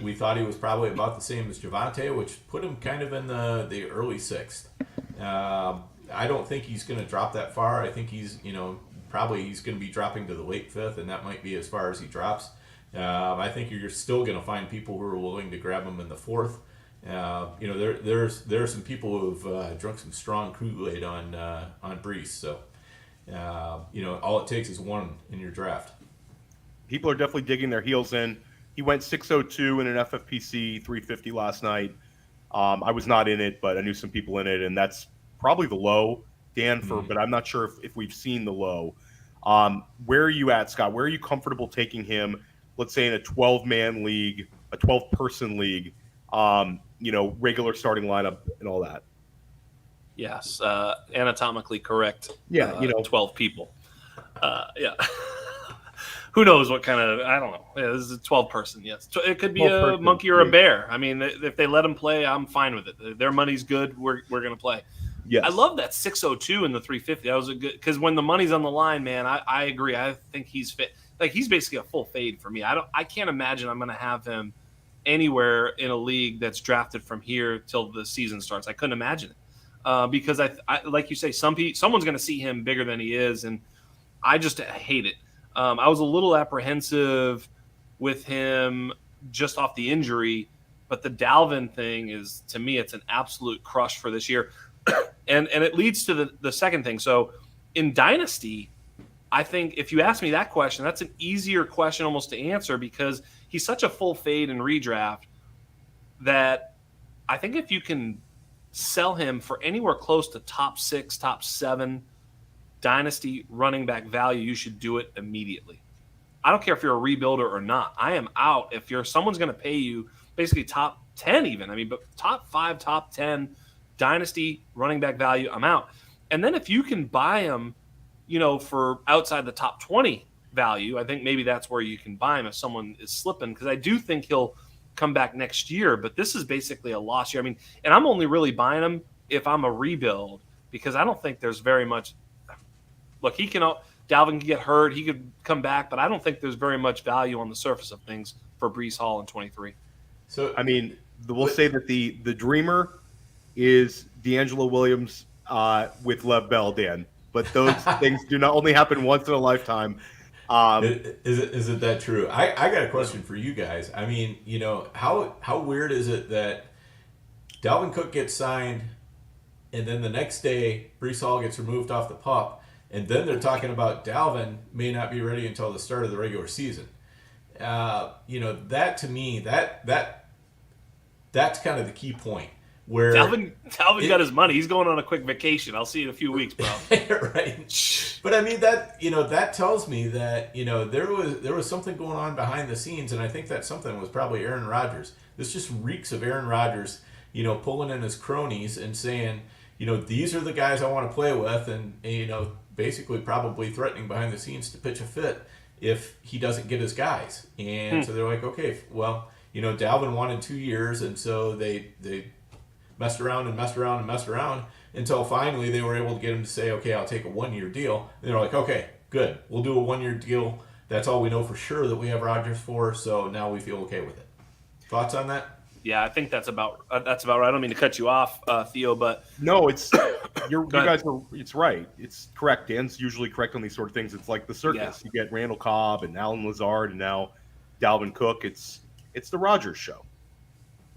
We thought he was probably about the same as Javonte, which put him kind of in the early 6th. I don't think he's going to drop that far. I think he's going to be dropping to the late 5th, and that might be as far as he drops. I think you're still going to find people who are willing to grab him in the 4th. There are some people who've drunk some strong Kool-Aid on Breece. So, all it takes is one in your draft. People are definitely digging their heels in. He went 602 in an FFPC 350 last night. I was not in it, but I knew some people in it, and that's probably the low, Dan, but I'm not sure if we've seen the low. Where are you at, Scott? Where are you comfortable taking him, let's say in a 12-man league, a 12-person league, regular starting lineup and all that? Yes, anatomically correct. Yeah, 12 people. Yeah. Who knows what kind of, I don't know. Yeah, this is a 12-person, yes. It could be a monkey or a bear. I mean, if they let them play, I'm fine with it. Their money's good. We're going to play. Yes. I love that 602 in the 350. That was a good, because when the money's on the line, man, I agree. I think he's fit. Like, he's basically a full fade for me. I can't imagine I'm going to have him anywhere in a league that's drafted from here till the season starts. I couldn't imagine it because I like you say, someone's going to see him bigger than he is, and I just hate it. I was a little apprehensive with him just off the injury, but the Dalvin thing is, to me, it's an absolute crush for this year. and it leads to the second thing. So in Dynasty, I think if you ask me that question, that's an easier question almost to answer because he's such a full fade in redraft that I think if you can sell him for anywhere close to top 6, top 7 Dynasty running back value, you should do it immediately. I don't care if you're a rebuilder or not. I am out. If someone's going to pay you basically top 10 even, but top 5, top 10 Dynasty running back value, I'm out. And then if you can buy him, for outside the top 20 value, I think maybe that's where you can buy him if someone is slipping, because I do think he'll come back next year, but this is basically a lost year. And I'm only really buying him if I'm a rebuild, because I don't think there's very much look, Dalvin can get hurt, he could come back, but I don't think there's very much value on the surface of things for Breece Hall in 23. So I mean, we'll say that the dreamer is D'Angelo Williams with Lev Bell, Dan. But those things do not only happen once in a lifetime. Is it that true? I got a question for you guys. I mean, how weird is it that Dalvin Cook gets signed, and then the next day Breece Hall gets removed off the pup, and then they're talking about Dalvin may not be ready until the start of the regular season. That to me, that's kind of the key point. Where Dalvin got his money. He's going on a quick vacation. I'll see you in a few weeks, bro. Right. But I mean that tells me that there was something going on behind the scenes, and I think that something was probably Aaron Rodgers. This just reeks of Aaron Rodgers, pulling in his cronies and saying, these are the guys I want to play with, and basically probably threatening behind the scenes to pitch a fit if he doesn't get his guys. And so they're like, okay, well, Dalvin wanted 2 years, and so they messed around until finally they were able to get him to say, okay, I'll take a 1-year deal. And they're like, okay, good. We'll do a 1-year deal. That's all we know for sure that we have Rodgers for, so now we feel okay with it. Thoughts on that? Yeah, I think that's about right. I don't mean to cut you off, Theo, but no, it's you guys are. It's right. It's correct. Dan's usually correct on these sort of things. It's like the circus. Yeah. You get Randall Cobb and Alan Lazard and now Dalvin Cook. It's the Rodgers show.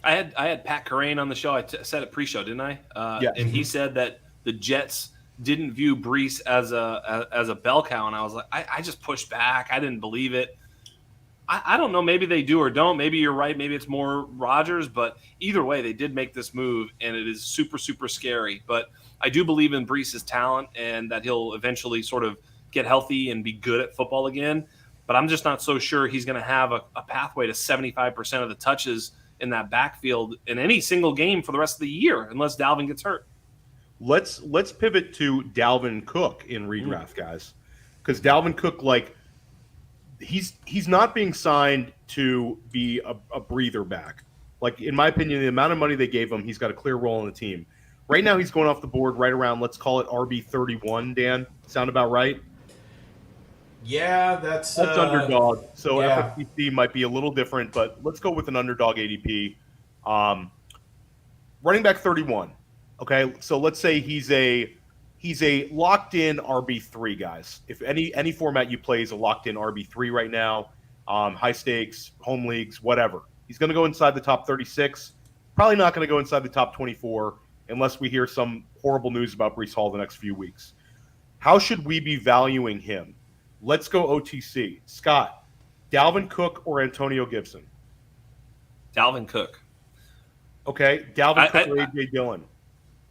I had Pat Kerrane on the show. I said it pre-show, didn't I? Yeah. And he said that the Jets didn't view Breece as a bell cow, and I was like, I just pushed back. I didn't believe it. I don't know. Maybe they do or don't. Maybe you're right. Maybe it's more Rodgers. But either way, they did make this move, and it is super, super scary. But I do believe in Breece's talent and that he'll eventually sort of get healthy and be good at football again. But I'm just not so sure he's going to have a pathway to 75% of the touches in that backfield in any single game for the rest of the year, unless Dalvin gets hurt. Let's pivot to Dalvin Cook in redraft, guys, because Dalvin Cook, he's not being signed to be a breather back. Like, in my opinion, the amount of money they gave him, he's got a clear role in the team. Right now, he's going off the board right around, let's call it RB31. Dan, sound about right? Yeah, that's underdog. So yeah. FFPC might be a little different, but let's go with an underdog ADP. Running back 31. Okay, so let's say he's a locked-in RB3, guys. If any format you play is a locked-in RB3 right now, high stakes, home leagues, whatever. He's going to go inside the top 36. Probably not going to go inside the top 24 unless we hear some horrible news about Breece Hall the next few weeks. How should we be valuing him? Let's go OTC. Scott, Dalvin Cook or Antonio Gibson? Dalvin Cook. Okay, Dalvin Cook or A.J. Dillon?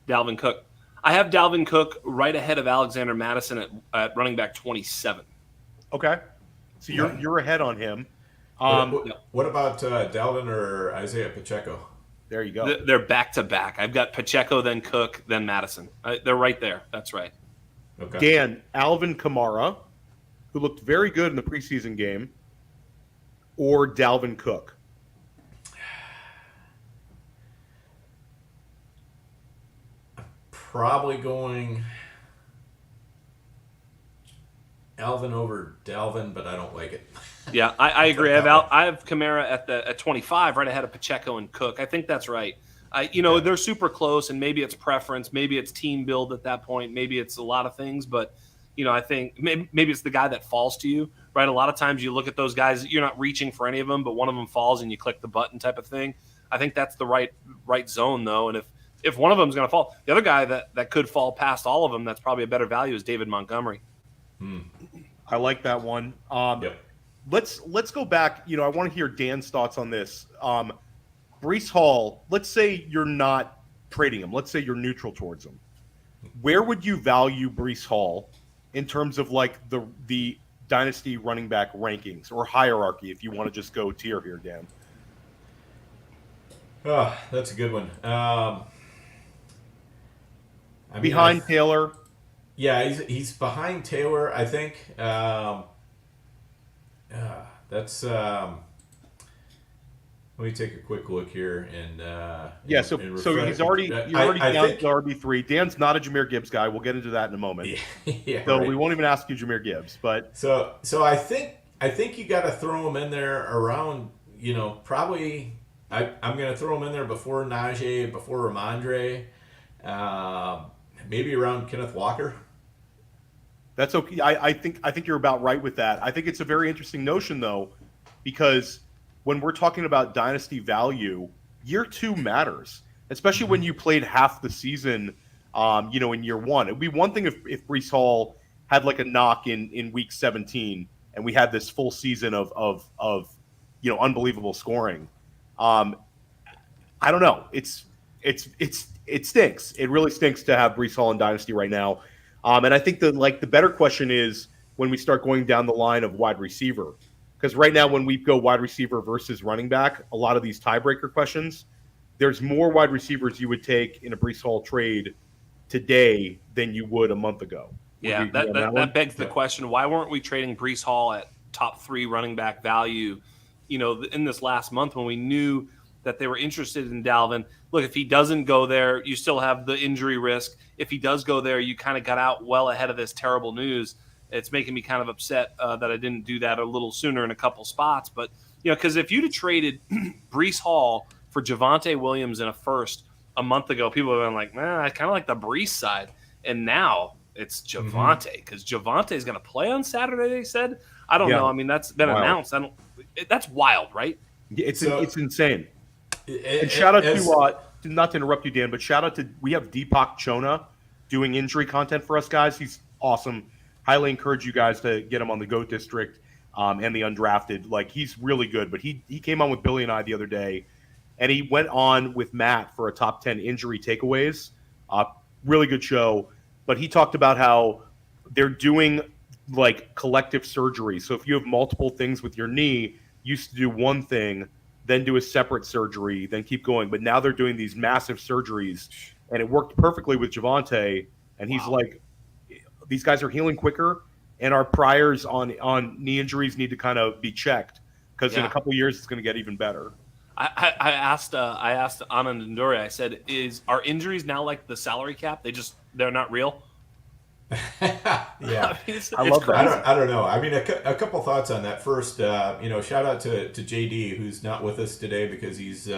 Dalvin Cook. I have Dalvin Cook right ahead of Alexander Mattison at running back 27. Okay, so you're ahead on him. What about Dalvin or Isaiah Pacheco? There you go. They're back-to-back. I've got Pacheco, then Cook, then Mattison. They're right there. That's right. Okay. Dan, Alvin Kamara, who looked very good in the preseason game, or Dalvin Cook? Probably going Alvin over Dalvin, but I don't like it. Yeah, I agree. I have Kamara at 25, right ahead of Pacheco and Cook. I think that's right. They're super close, and maybe it's preference, maybe it's team build at that point, maybe it's a lot of things, but I think maybe it's the guy that falls to you, right? A lot of times you look at those guys, you're not reaching for any of them, but one of them falls and you click the button type of thing. I think that's the right zone, though, and if one of them is going to fall, the other guy that could fall past all of them, that's probably a better value, is David Montgomery. I like that one. Yep. Let's go back. I want to hear Dan's thoughts on this. Breece Hall, let's say you're not trading him. Let's say you're neutral towards him. Where would you value Breece Hall in terms of like the dynasty running back rankings or hierarchy, if you want to just go tier here, Dan? Oh, that's a good one. Behind Taylor. Yeah, he's behind Taylor, I think. That's Let me take a quick look here and Yeah, and so refresh. he's already I down think to RB3. Dan's not a Jameer Gibbs guy. We'll get into that in a moment. yeah, So right. we won't even ask you Jameer Gibbs, but So I think you got to throw him in there around, probably I'm going to throw him in there before Najee, before Rhamondre, maybe around Kenneth Walker. that's okay. I think you're about right with that. I think it's a very interesting notion though, because when we're talking about dynasty value, year 2 matters, especially when you played half the season, in year 1. It'd be one thing if Breece Hall had like a knock in week 17 and we had this full season of unbelievable scoring. I don't know. It stinks. It really stinks to have Breece Hall in dynasty right now. And I think the better question is when we start going down the line of wide receiver. Because right now, when we go wide receiver versus running back, a lot of these tiebreaker questions, there's more wide receivers you would take in a Breece Hall trade today than you would a month ago. Yeah, that begs the question: why weren't we trading Breece Hall at top 3 running back value? In this last month when we knew that they were interested in Dalvin. Look, if he doesn't go there, you still have the injury risk. If he does go there, you kind of got out well ahead of this terrible news. It's making me kind of upset that I didn't do that a little sooner in a couple spots. But, because if you'd have traded Breece Hall for Javonte Williams in a first a month ago, people would have been like, I kind of like the Breece side. And now it's Javonte because Javonte is going to play on Saturday, they said. I don't know. I mean, that's been announced. That's wild, right? It's insane. And shout out to, not to interrupt you, Dan, but shout out to, we have Deepak Chona doing injury content for us guys. He's awesome. Highly encourage you guys to get him on the GOAT District and the Undrafted. Like, he's really good. But he came on with Billy and I the other day, and he went on with Matt for a top 10 injury takeaways. Really good show. But he talked about how they're doing, like, collective surgery. So if you have multiple things with your knee, you used to do one thing, then do a separate surgery, then keep going. But now they're doing these massive surgeries, and it worked perfectly with Javonte. And he's like, these guys are healing quicker, and our priors on knee injuries need to kind of be checked because in a couple of years it's going to get even better. I asked Anand Nduri, I said, are injuries now like the salary cap? They're not real? Yeah, I love that. I don't know. I mean, a couple thoughts on that. First, shout out to JD, who's not with us today because he's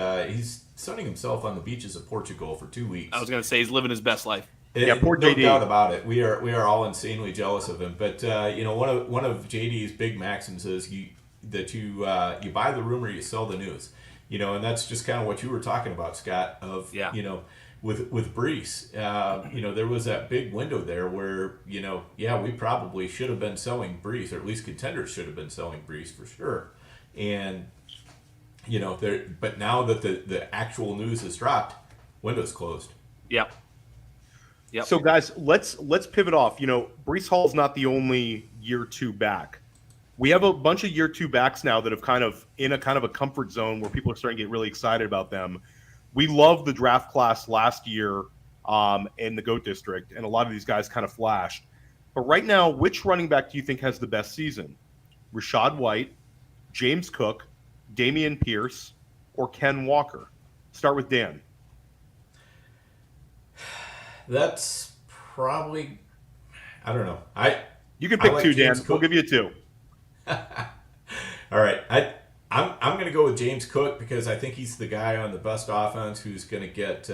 sunning himself on the beaches of Portugal for 2 weeks. I was going to say he's living his best life. Poor JD. No doubt about it. We are all insanely jealous of him. But one of JD's big maxims is you buy the rumor, you sell the news. And that's just kind of what you were talking about, Scott. With Breece, there was that big window there where we probably should have been selling Breece, or at least contenders should have been selling Breece for sure. And but now that the actual news has dropped, window's closed. Yep. So guys, let's pivot off. Breece Hall is not the only year 2 back. We have a bunch of year 2 backs now that have kind of a comfort zone where people are starting to get really excited about them. We love the draft class last year in the GOAT District, and a lot of these guys kind of flashed. But right now, which running back do you think has the best season? Rachaad White, James Cook, Dameon Pierce, or Ken Walker? Start with Dan. That's probably, I don't know. You can pick like 2, Dan. James We'll Cook. give you 2. All right. I'm going to go with James Cook because I think he's the guy on the best offense who's going to get,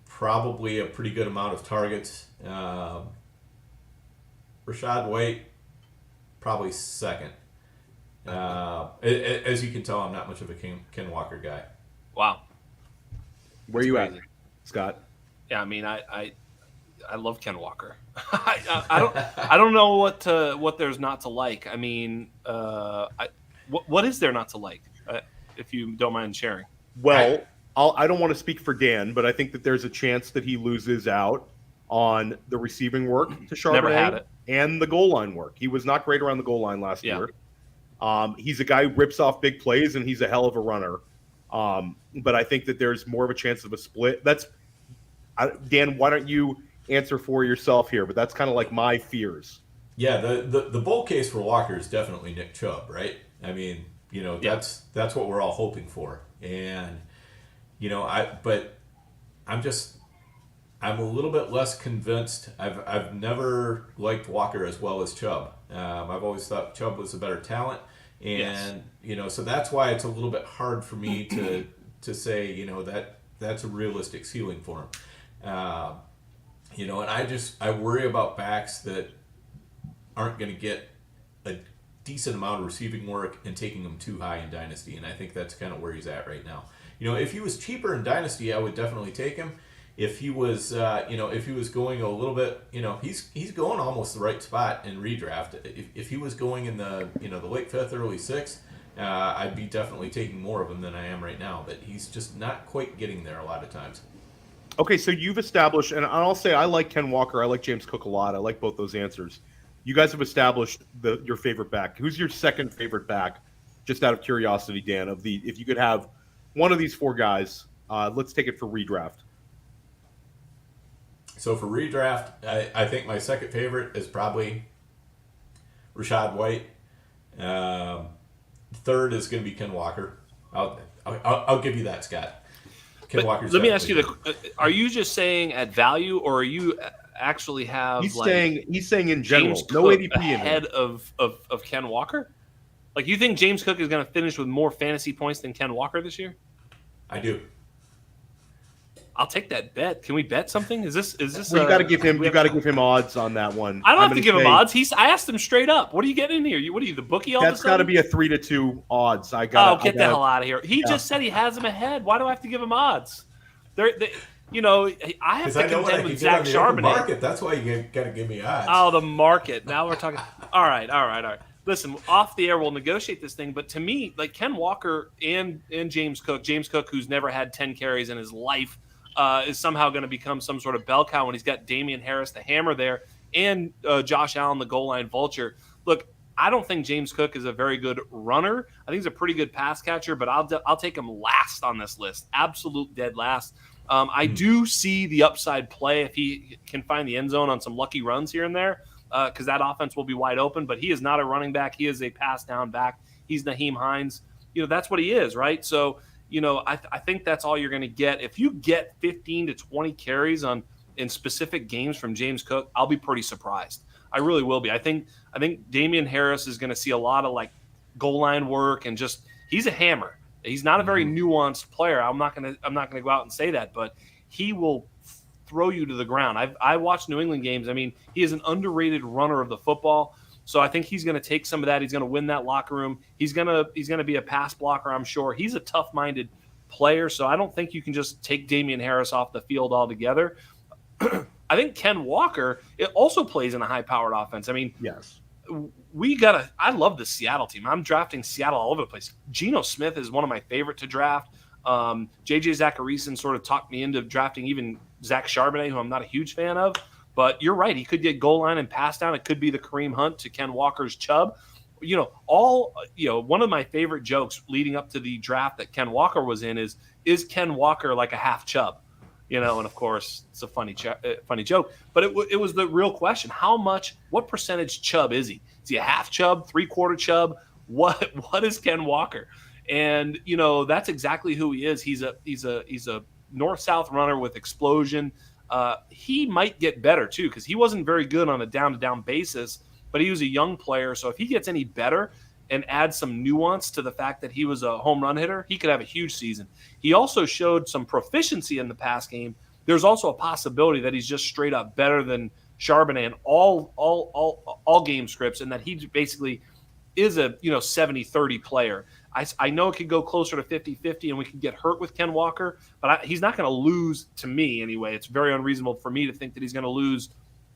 probably a pretty good amount of targets. Rachaad White, probably second. As you can tell, I'm not much of a Ken Walker guy. Wow. Where are you at, Scott? Yeah, I mean, I love Ken Walker. I don't know what there's not to like. I mean, what is there not to like? If you don't mind sharing. Well, I don't want to speak for Dan, but I think that there's a chance that he loses out on the receiving work to Charbonnet. Never had it. And the goal line work. He was not great around the goal line last year. He's a guy who rips off big plays, and he's a hell of a runner. But I think that there's more of a chance of a split. Dan, why don't you answer for yourself here? But that's kind of like my fears. Yeah, the bull case for Walker is definitely Nick Chubb, right? I mean, You know, that's what we're all hoping for. And you know, I'm a little bit less convinced. I've never liked Walker as well as Chubb. I've always thought Chubb was a better talent, and you know, so that's why it's a little bit hard for me to say, you know, that's a realistic ceiling for him. You know, and I worry about backs that aren't going to get a decent amount of receiving work and taking them too high in Dynasty, and I think that's kind of where he's at right now. You know, if he was cheaper in Dynasty, I would definitely take him. If he was, if he was going a little bit, you know, he's going almost the right spot in redraft. If he was going in the, you know, the late 5th, early 6th, I'd be definitely taking more of him than I am right now. But he's just not quite getting there a lot of times. Okay, so you've established, and I'll say I like Ken Walker, I like James Cook a lot. I like both those answers. You guys have established your favorite back. Who's your second favorite back? Just out of curiosity, Dan, if you could have one of these 4 guys, let's take it for redraft. So for redraft, I think my second favorite is probably Rachaad White. Third is going to be Ken Walker. I'll give you that, Scott. Ken Walker's. Let me ask you: are you just saying at value, or are you actually have? He's saying in general, James no Cook ADP ahead of Ken Walker. Like, you think James Cook is going to finish with more fantasy points than Ken Walker this year? I do. I'll take that bet. Can we bet something? Is this? Well, you got to give him odds on that one. I don't have to give him odds. I asked him straight up. What are you getting in here? What are you, the bookie? All that's got to be a 3-2 odds. Get the hell out of here. He just said he has him ahead. Why do I have to give him odds? You know, I have to contend with Zach Charbonnet. Market. That's why you got to give me odds. Oh, the market. Now we're talking. All right. Listen, off the air, we'll negotiate this thing. But to me, like Ken Walker and James Cook, who's never had 10 carries in his life, is somehow going to become some sort of bell cow when he's got Damian Harris, the hammer there, and Josh Allen, the goal line vulture. Look, I don't think James Cook is a very good runner. I think he's a pretty good pass catcher, but I'll take him last on this list, absolute dead last. I do see the upside play if he can find the end zone on some lucky runs here and there, because that offense will be wide open. But he is not a running back; he is a pass down back. He's Naheem Hines. You know, that's what he is, right? So, you know, I think that's all you're going to get. If you get 15 to 20 carries in specific games from James Cook, I'll be pretty surprised. I really will be. I think Damian Harris is going to see a lot of like goal line work, and just he's a hammer. He's not a very nuanced player. I'm not going to go out and say that, but he will throw you to the ground. I watched New England games. I mean, he is an underrated runner of the football. So I think he's going to take some of that. He's going to win that locker room. He's going to be a pass blocker, I'm sure. He's a tough-minded player, so I don't think you can just take Damian Harris off the field altogether. I think Ken Walker, it also plays in a high-powered offense. I mean, yes. I love the Seattle team. I'm drafting Seattle all over the place. Geno Smith is one of my favorite to draft. J.J. Zacharyson sort of talked me into drafting even Zach Charbonnet, who I'm not a huge fan of. But you're right. He could get goal line and pass down. It could be the Kareem Hunt to Ken Walker's Chubb. You know, one of my favorite jokes leading up to the draft that Ken Walker was in is Ken Walker like a half Chubb? You know, and of course it's a funny joke, but it was the real question. What percentage Chubb is he? Is he a half Chubb, 3/4 Chubb? What is Ken Walker? And, you know, that's exactly who he is. He's a north-south runner with explosion. He might get better too, because he wasn't very good on a down-to-down basis, but he was a young player. So if he gets any better and adds some nuance to the fact that he was a home run hitter, he could have a huge season. He also showed some proficiency in the pass game. There's also a possibility that he's just straight up better than Charbonnet in all game scripts, and that he basically is a 70-30 player. I know it could go closer to 50-50 and we could get hurt with Ken Walker, but he's not going to lose, to me anyway. It's very unreasonable for me to think that he's going to lose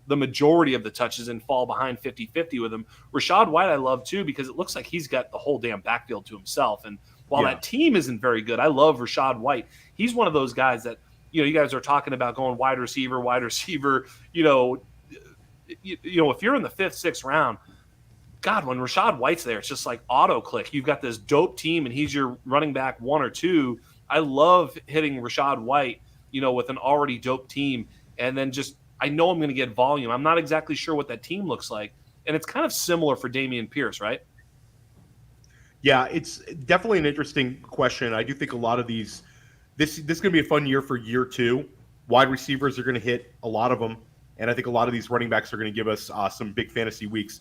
the majority of the touches and fall behind 50-50 with him. Rachaad White I love too, because it looks like he's got the whole damn backfield to himself. And while that team isn't very good, I love Rachaad White. He's one of those guys that, you guys are talking about going wide receiver, if you're in the 5th, 6th round, God, when Rachaad White's there, it's just like auto click. You've got this dope team and he's your running back 1 or 2. I love hitting Rachaad White, with an already dope team. And then I know I'm going to get volume. I'm not exactly sure what that team looks like. And it's kind of similar for Dameon Pierce, right? Yeah, it's definitely an interesting question. I do think a lot of these, this is going to be a fun year for year 2. Wide receivers are going to hit a lot of them, and I think a lot of these running backs are going to give us some big fantasy weeks.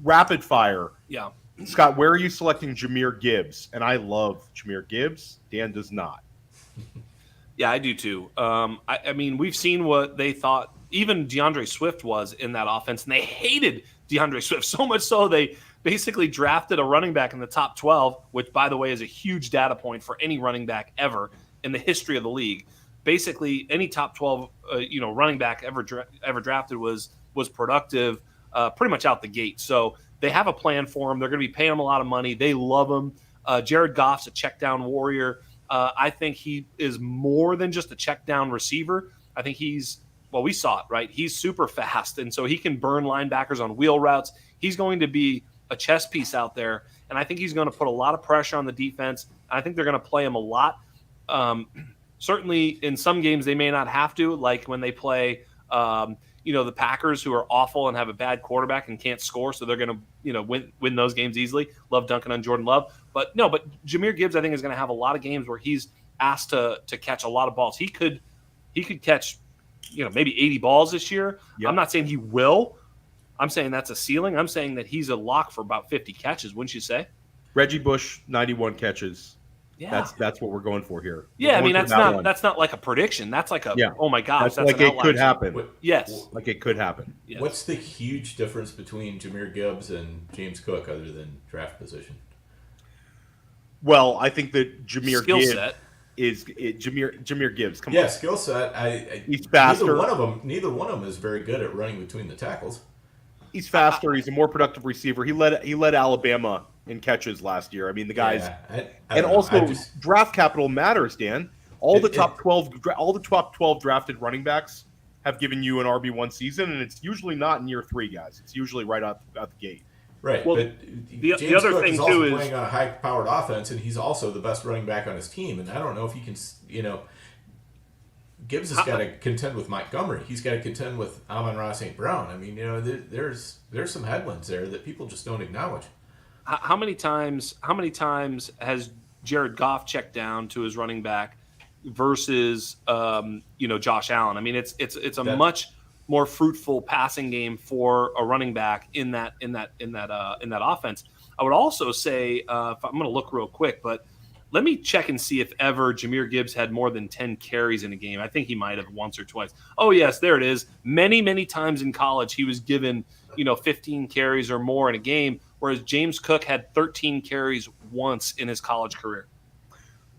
Rapid fire. Yeah. Scott, where are you selecting Jahmyr Gibbs? And I love Jahmyr Gibbs. Dan does not. Yeah, I do too. I mean, we've seen what they thought even DeAndre Swift was in that offense, and they hated DeAndre Swift so much so they basically drafted a running back in the top 12, which, by the way, is a huge data point for any running back ever in the history of the league. Basically, any top 12, running back ever drafted was productive pretty much out the gate. So they have a plan for him. They're going to be paying him a lot of money. They love him. Jared Goff's a check down warrior. I think he is more than just a check down receiver. I think we saw it, right? He's super fast, and so he can burn linebackers on wheel routes. He's going to be a chess piece out there, and I think he's going to put a lot of pressure on the defense. I think they're going to play him a lot. Certainly in some games they may not have to, like when they play the Packers, who are awful and have a bad quarterback and can't score, so they're going to win those games easily. Love dunking on Jordan Love. But Jahmyr Gibbs, I think, is going to have a lot of games where he's asked to catch a lot of balls. He could catch maybe 80 balls this year. Yep. I'm not saying he will. I'm saying that's a ceiling. I'm saying that he's a lock for about 50 catches, wouldn't you say? Reggie Bush, 91 catches. Yeah, that's what we're going for here. Yeah, I mean that's not like a prediction. That's like oh my gosh, that's like it could happen. Yes, like it could happen. Yes. What's the huge difference between Jahmyr Gibbs and James Cook other than draft position? Well, I think that Jahmyr Gibbs set. Jahmyr Gibbs. Come on, skill set. He's faster. Neither one of them is very good at running between the tackles. He's faster. He's a more productive receiver. He led Alabama in catches last year. I mean, the guys, draft capital matters, Dan. All the top 12 drafted running backs have given you an RB1 season, and it's usually not in year 3, guys. It's usually right out the gate. Right. Well, but the other Cook thing is too also is playing on a high-powered offense, and he's also the best running back on his team. And I don't know if he can, Gibbs has got to contend with Montgomery. He's got to contend with Amon-Ra St. Brown. I mean, there's some headwinds there that people just don't acknowledge. How many times has Jared Goff checked down to his running back versus Josh Allen? I mean, it's a much more fruitful passing game for a running back in that offense. I would also say I'm going to look real quick, but let me check and see if ever Jahmyr Gibbs had more than 10 carries in a game. I think he might have once or twice. Oh yes, there it is. Many times in college he was given 15 carries or more in a game, whereas James Cook had 13 carries once in his college career.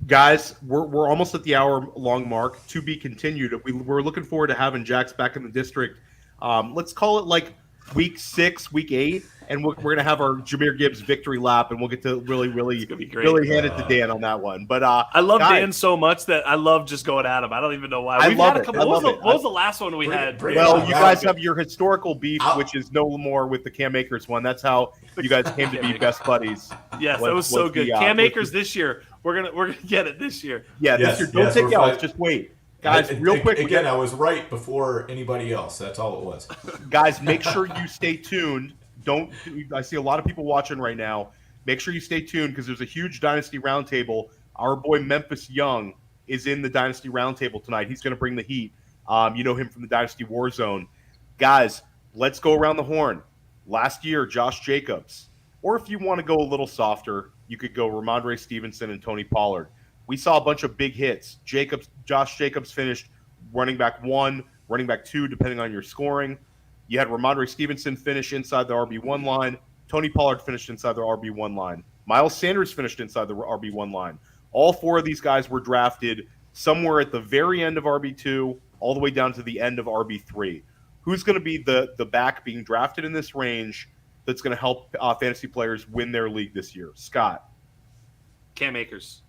Guys, we're almost at the hour-long mark. To be continued. We're looking forward to having Jax back in the district. Let's call it like week 6, week 8, and we're going to have our Jahmyr Gibbs victory lap, and we'll get to really hand it to Dan on that one. But I love Dan so much that I love just going at him. I don't even know why. What was the last one we had? Well, you guys have your historical beef, which is no more with the Cam Akers one. That's how you guys came to be best buddies. Yes, that was so good. Cam Akers this year. We're gonna get it this year. Yeah, this year. Don't take out. Just wait. Guys, real quick. Again, I was right before anybody else. That's all it was. Guys, make sure you stay tuned. I see a lot of people watching right now. Make sure you stay tuned because there's a huge Dynasty Roundtable. Our boy Memphis Young is in the Dynasty Roundtable tonight. He's going to bring the heat. You know him from the Dynasty Warzone. Guys, let's go around the horn. Last year, Josh Jacobs. Or if you want to go a little softer, you could go Rhamondre Stevenson and Tony Pollard. We saw a bunch of big hits. Josh Jacobs finished running back 1, running back 2, depending on your scoring. You had Rhamondre Stevenson finish inside the RB1 line. Tony Pollard finished inside the RB1 line. Miles Sanders finished inside the RB1 line. All 4 of these guys were drafted somewhere at the very end of RB2, all the way down to the end of RB3. Who's going to be the back being drafted in this range that's going to help fantasy players win their league this year? Scott. Cam Akers.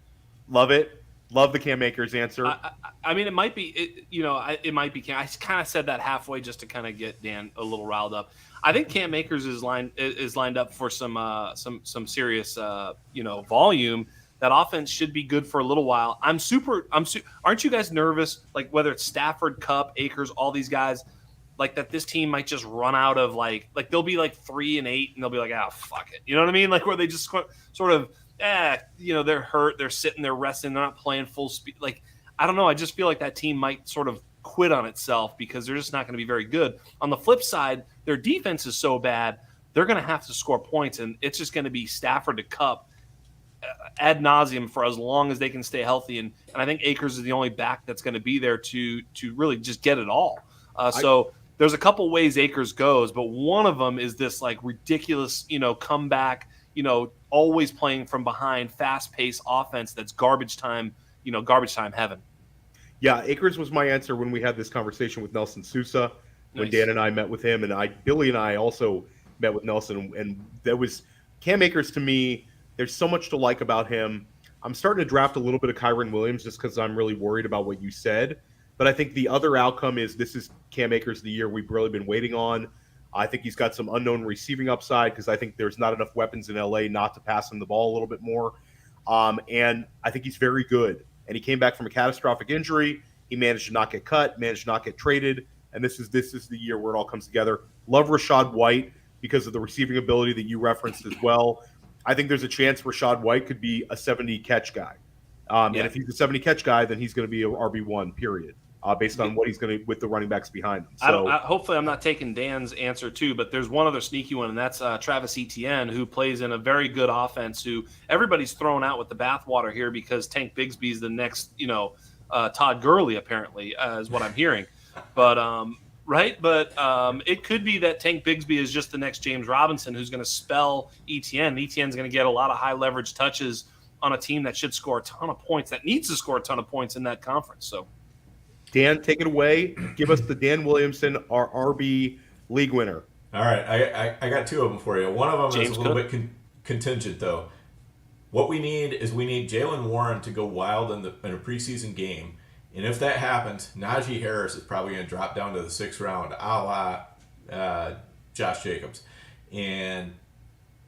Love it. Love the Cam Akers answer. I mean, it might be, it might be Cam. I kind of said that halfway just to kind of get Dan a little riled up. I think Cam Akers is lined up for some serious, volume. That offense should be good for a little while. Aren't you guys nervous? Like whether it's Stafford, Kupp, Akers, all these guys, like that this team might just run out of like they'll be like 3-8 and they'll be like, fuck it. You know what I mean? Like where they just sort of, they're hurt, they're sitting, they're resting, they're not playing full speed. Like, I don't know. I just feel like that team might sort of quit on itself because they're just not going to be very good. On the flip side, their defense is so bad, they're going to have to score points, and it's just going to be Stafford to Cup ad nauseum for as long as they can stay healthy. And I think Akers is the only back that's going to be there to really just get it all. So there's a couple ways Akers goes, but one of them is this like ridiculous, comeback, always playing from behind, fast-paced offense that's garbage time heaven. Yeah, Akers was my answer when we had this conversation with Nelson Sousa, when Nice. Dan and I met with him, and Billy and I also met with Nelson, and there was Cam Akers. To me, there's so much to like about him. I'm starting to draft a little bit of Kyren Williams just because I'm really worried about what you said. But I think the other outcome is this is Cam Akers the year we've really been waiting on. I think he's got some unknown receiving upside because I think there's not enough weapons in LA not to pass him the ball a little bit more. And I think he's very good. And he came back from a catastrophic injury. He managed to not get cut, managed to not get traded. And this is the year where it all comes together. Love Rachaad White because of the receiving ability that you referenced as well. I think there's a chance Rachaad White could be a 70-catch guy. And if he's a 70-catch guy, then he's going to be an RB1, period, based on what he's going to with the running backs behind him. So Hopefully I'm not taking Dan's answer too, but there's one other sneaky one, and that's Travis Etienne, who plays in a very good offense, who everybody's thrown out with the bathwater here because Tank Bigsby's the next, Todd Gurley, apparently, is what I'm hearing. But right? But it could be that Tank Bigsby is just the next James Robinson who's going to spell Etienne. Etienne's going to get a lot of high leverage touches on a team that should score a ton of points, that needs to score a ton of points in that conference. So, Dan, take it away. Give us the Dan Williamson, our RB league winner. All right, I got two of them for you. One of them is a little bit contingent, though. What we need is Jaylen Warren to go wild in a preseason game. And if that happens, Najee Harris is probably going to drop down to the 6th round, a la Josh Jacobs. And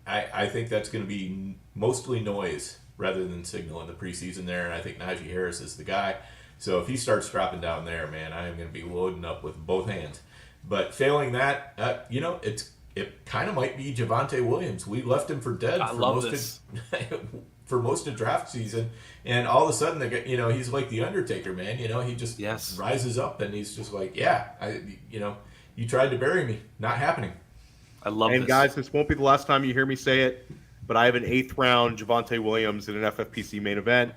I think that's going to be mostly noise rather than signal in the preseason there. And I think Najee Harris is the guy. So if he starts dropping down there, man, I am going to be loading up with both hands. But failing that, it kind of might be Javonte Williams. We left him for dead for most of draft season, and all of a sudden, he's like the Undertaker, man. He just rises up, and he's just like, you tried to bury me, not happening. I love and this. Guys, this won't be the last time you hear me say it, but I have an 8th round Javonte Williams in an FFPC main event.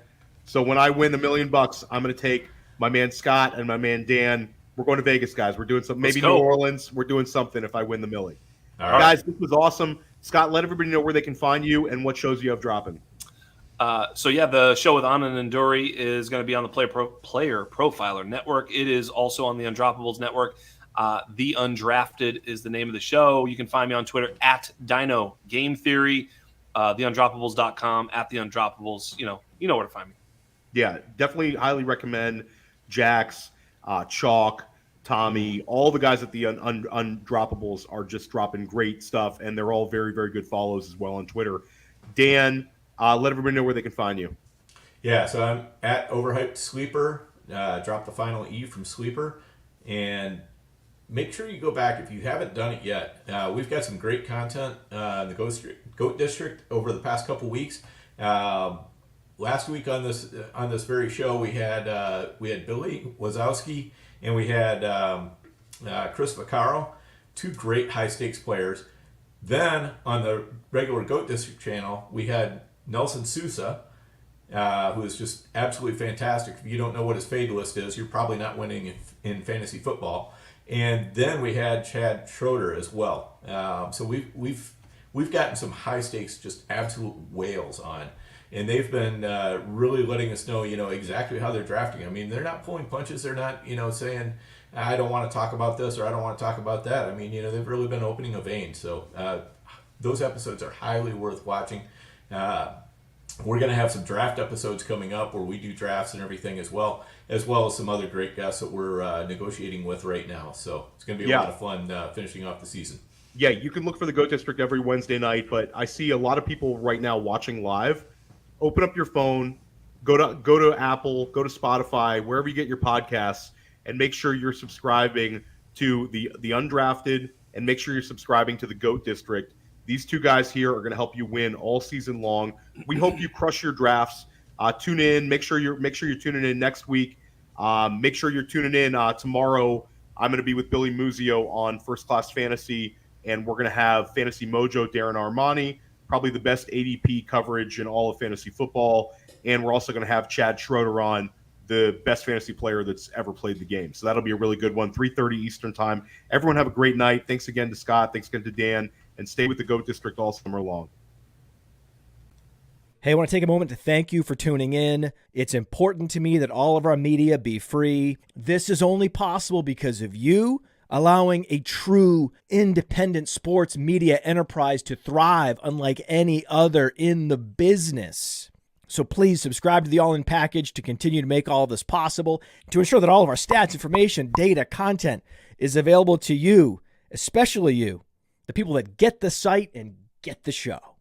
So when I win $1 million, I'm going to take my man Scott and my man Dan. We're going to Vegas, guys. We're doing something. Maybe New Orleans. We're doing something if I win the milli. All right. Guys, this was awesome. Scott, let everybody know where they can find you and what shows you have dropping. The show with Anand and Duri is going to be on the Player Profiler Network. It is also on the Undroppables Network. The Undrafted is the name of the show. You can find me on Twitter at Dino Game Theory, theundroppables.com, at the Undroppables. You know where to find me. Yeah, definitely highly recommend Jax, Chalk, Tommy, all the guys at the Undroppables are just dropping great stuff, and they're all very, very good follows as well on Twitter. Dan, let everybody know where they can find you. Yeah, so I'm at Overhyped Sleeper. Drop the final E from Sleeper. And make sure you go back if you haven't done it yet. We've got some great content in the Goat District over the past couple weeks. Last week on this very show, we had Billy Wazowski and we had Chris Vaccaro, two great high stakes players. Then on the regular Goat District channel, we had Nelson Sousa, who is just absolutely fantastic. If you don't know what his fade list is, you're probably not winning in fantasy football. And then we had Chad Schroeder as well. So we've gotten some high stakes, just absolute whales on. And they've been really letting us know, exactly how they're drafting. I mean, they're not pulling punches. They're not, saying, I don't want to talk about this or I don't want to talk about that. I mean, they've really been opening a vein. So those episodes are highly worth watching. We're going to have some draft episodes coming up where we do drafts and everything as well as some other great guests that we're negotiating with right now. So it's going to be a lot of fun finishing off the season. Yeah, you can look for the Goat District every Wednesday night, but I see a lot of people right now watching live. Open up your phone, go to Apple, go to Spotify, wherever you get your podcasts, and make sure you're subscribing to the undrafted, and make sure you're subscribing to the GOAT District. These two guys here are going to help you win all season long. We hope you crush your drafts. Tune in. Make sure you're tuning in next week. Make sure you're tuning in tomorrow. I'm going to be with Billy Muzio on First Class Fantasy, and we're going to have Fantasy Mojo Darren Armani, probably the best ADP coverage in all of fantasy football. And we're also going to have Chad Schroeder on, the best fantasy player that's ever played the game. So that'll be a really good one, 3:30 Eastern time. Everyone have a great night. Thanks again to Scott. Thanks again to Dan. And stay with the GOAT District all summer long. Hey, I want to take a moment to thank you for tuning in. It's important to me that all of our media be free. This is only possible because of you allowing a true independent sports media enterprise to thrive unlike any other in the business. So please subscribe to the All In Package to continue to make all of this possible, to ensure that all of our stats, information, data, content is available to you, especially you, the people that get the site and get the show.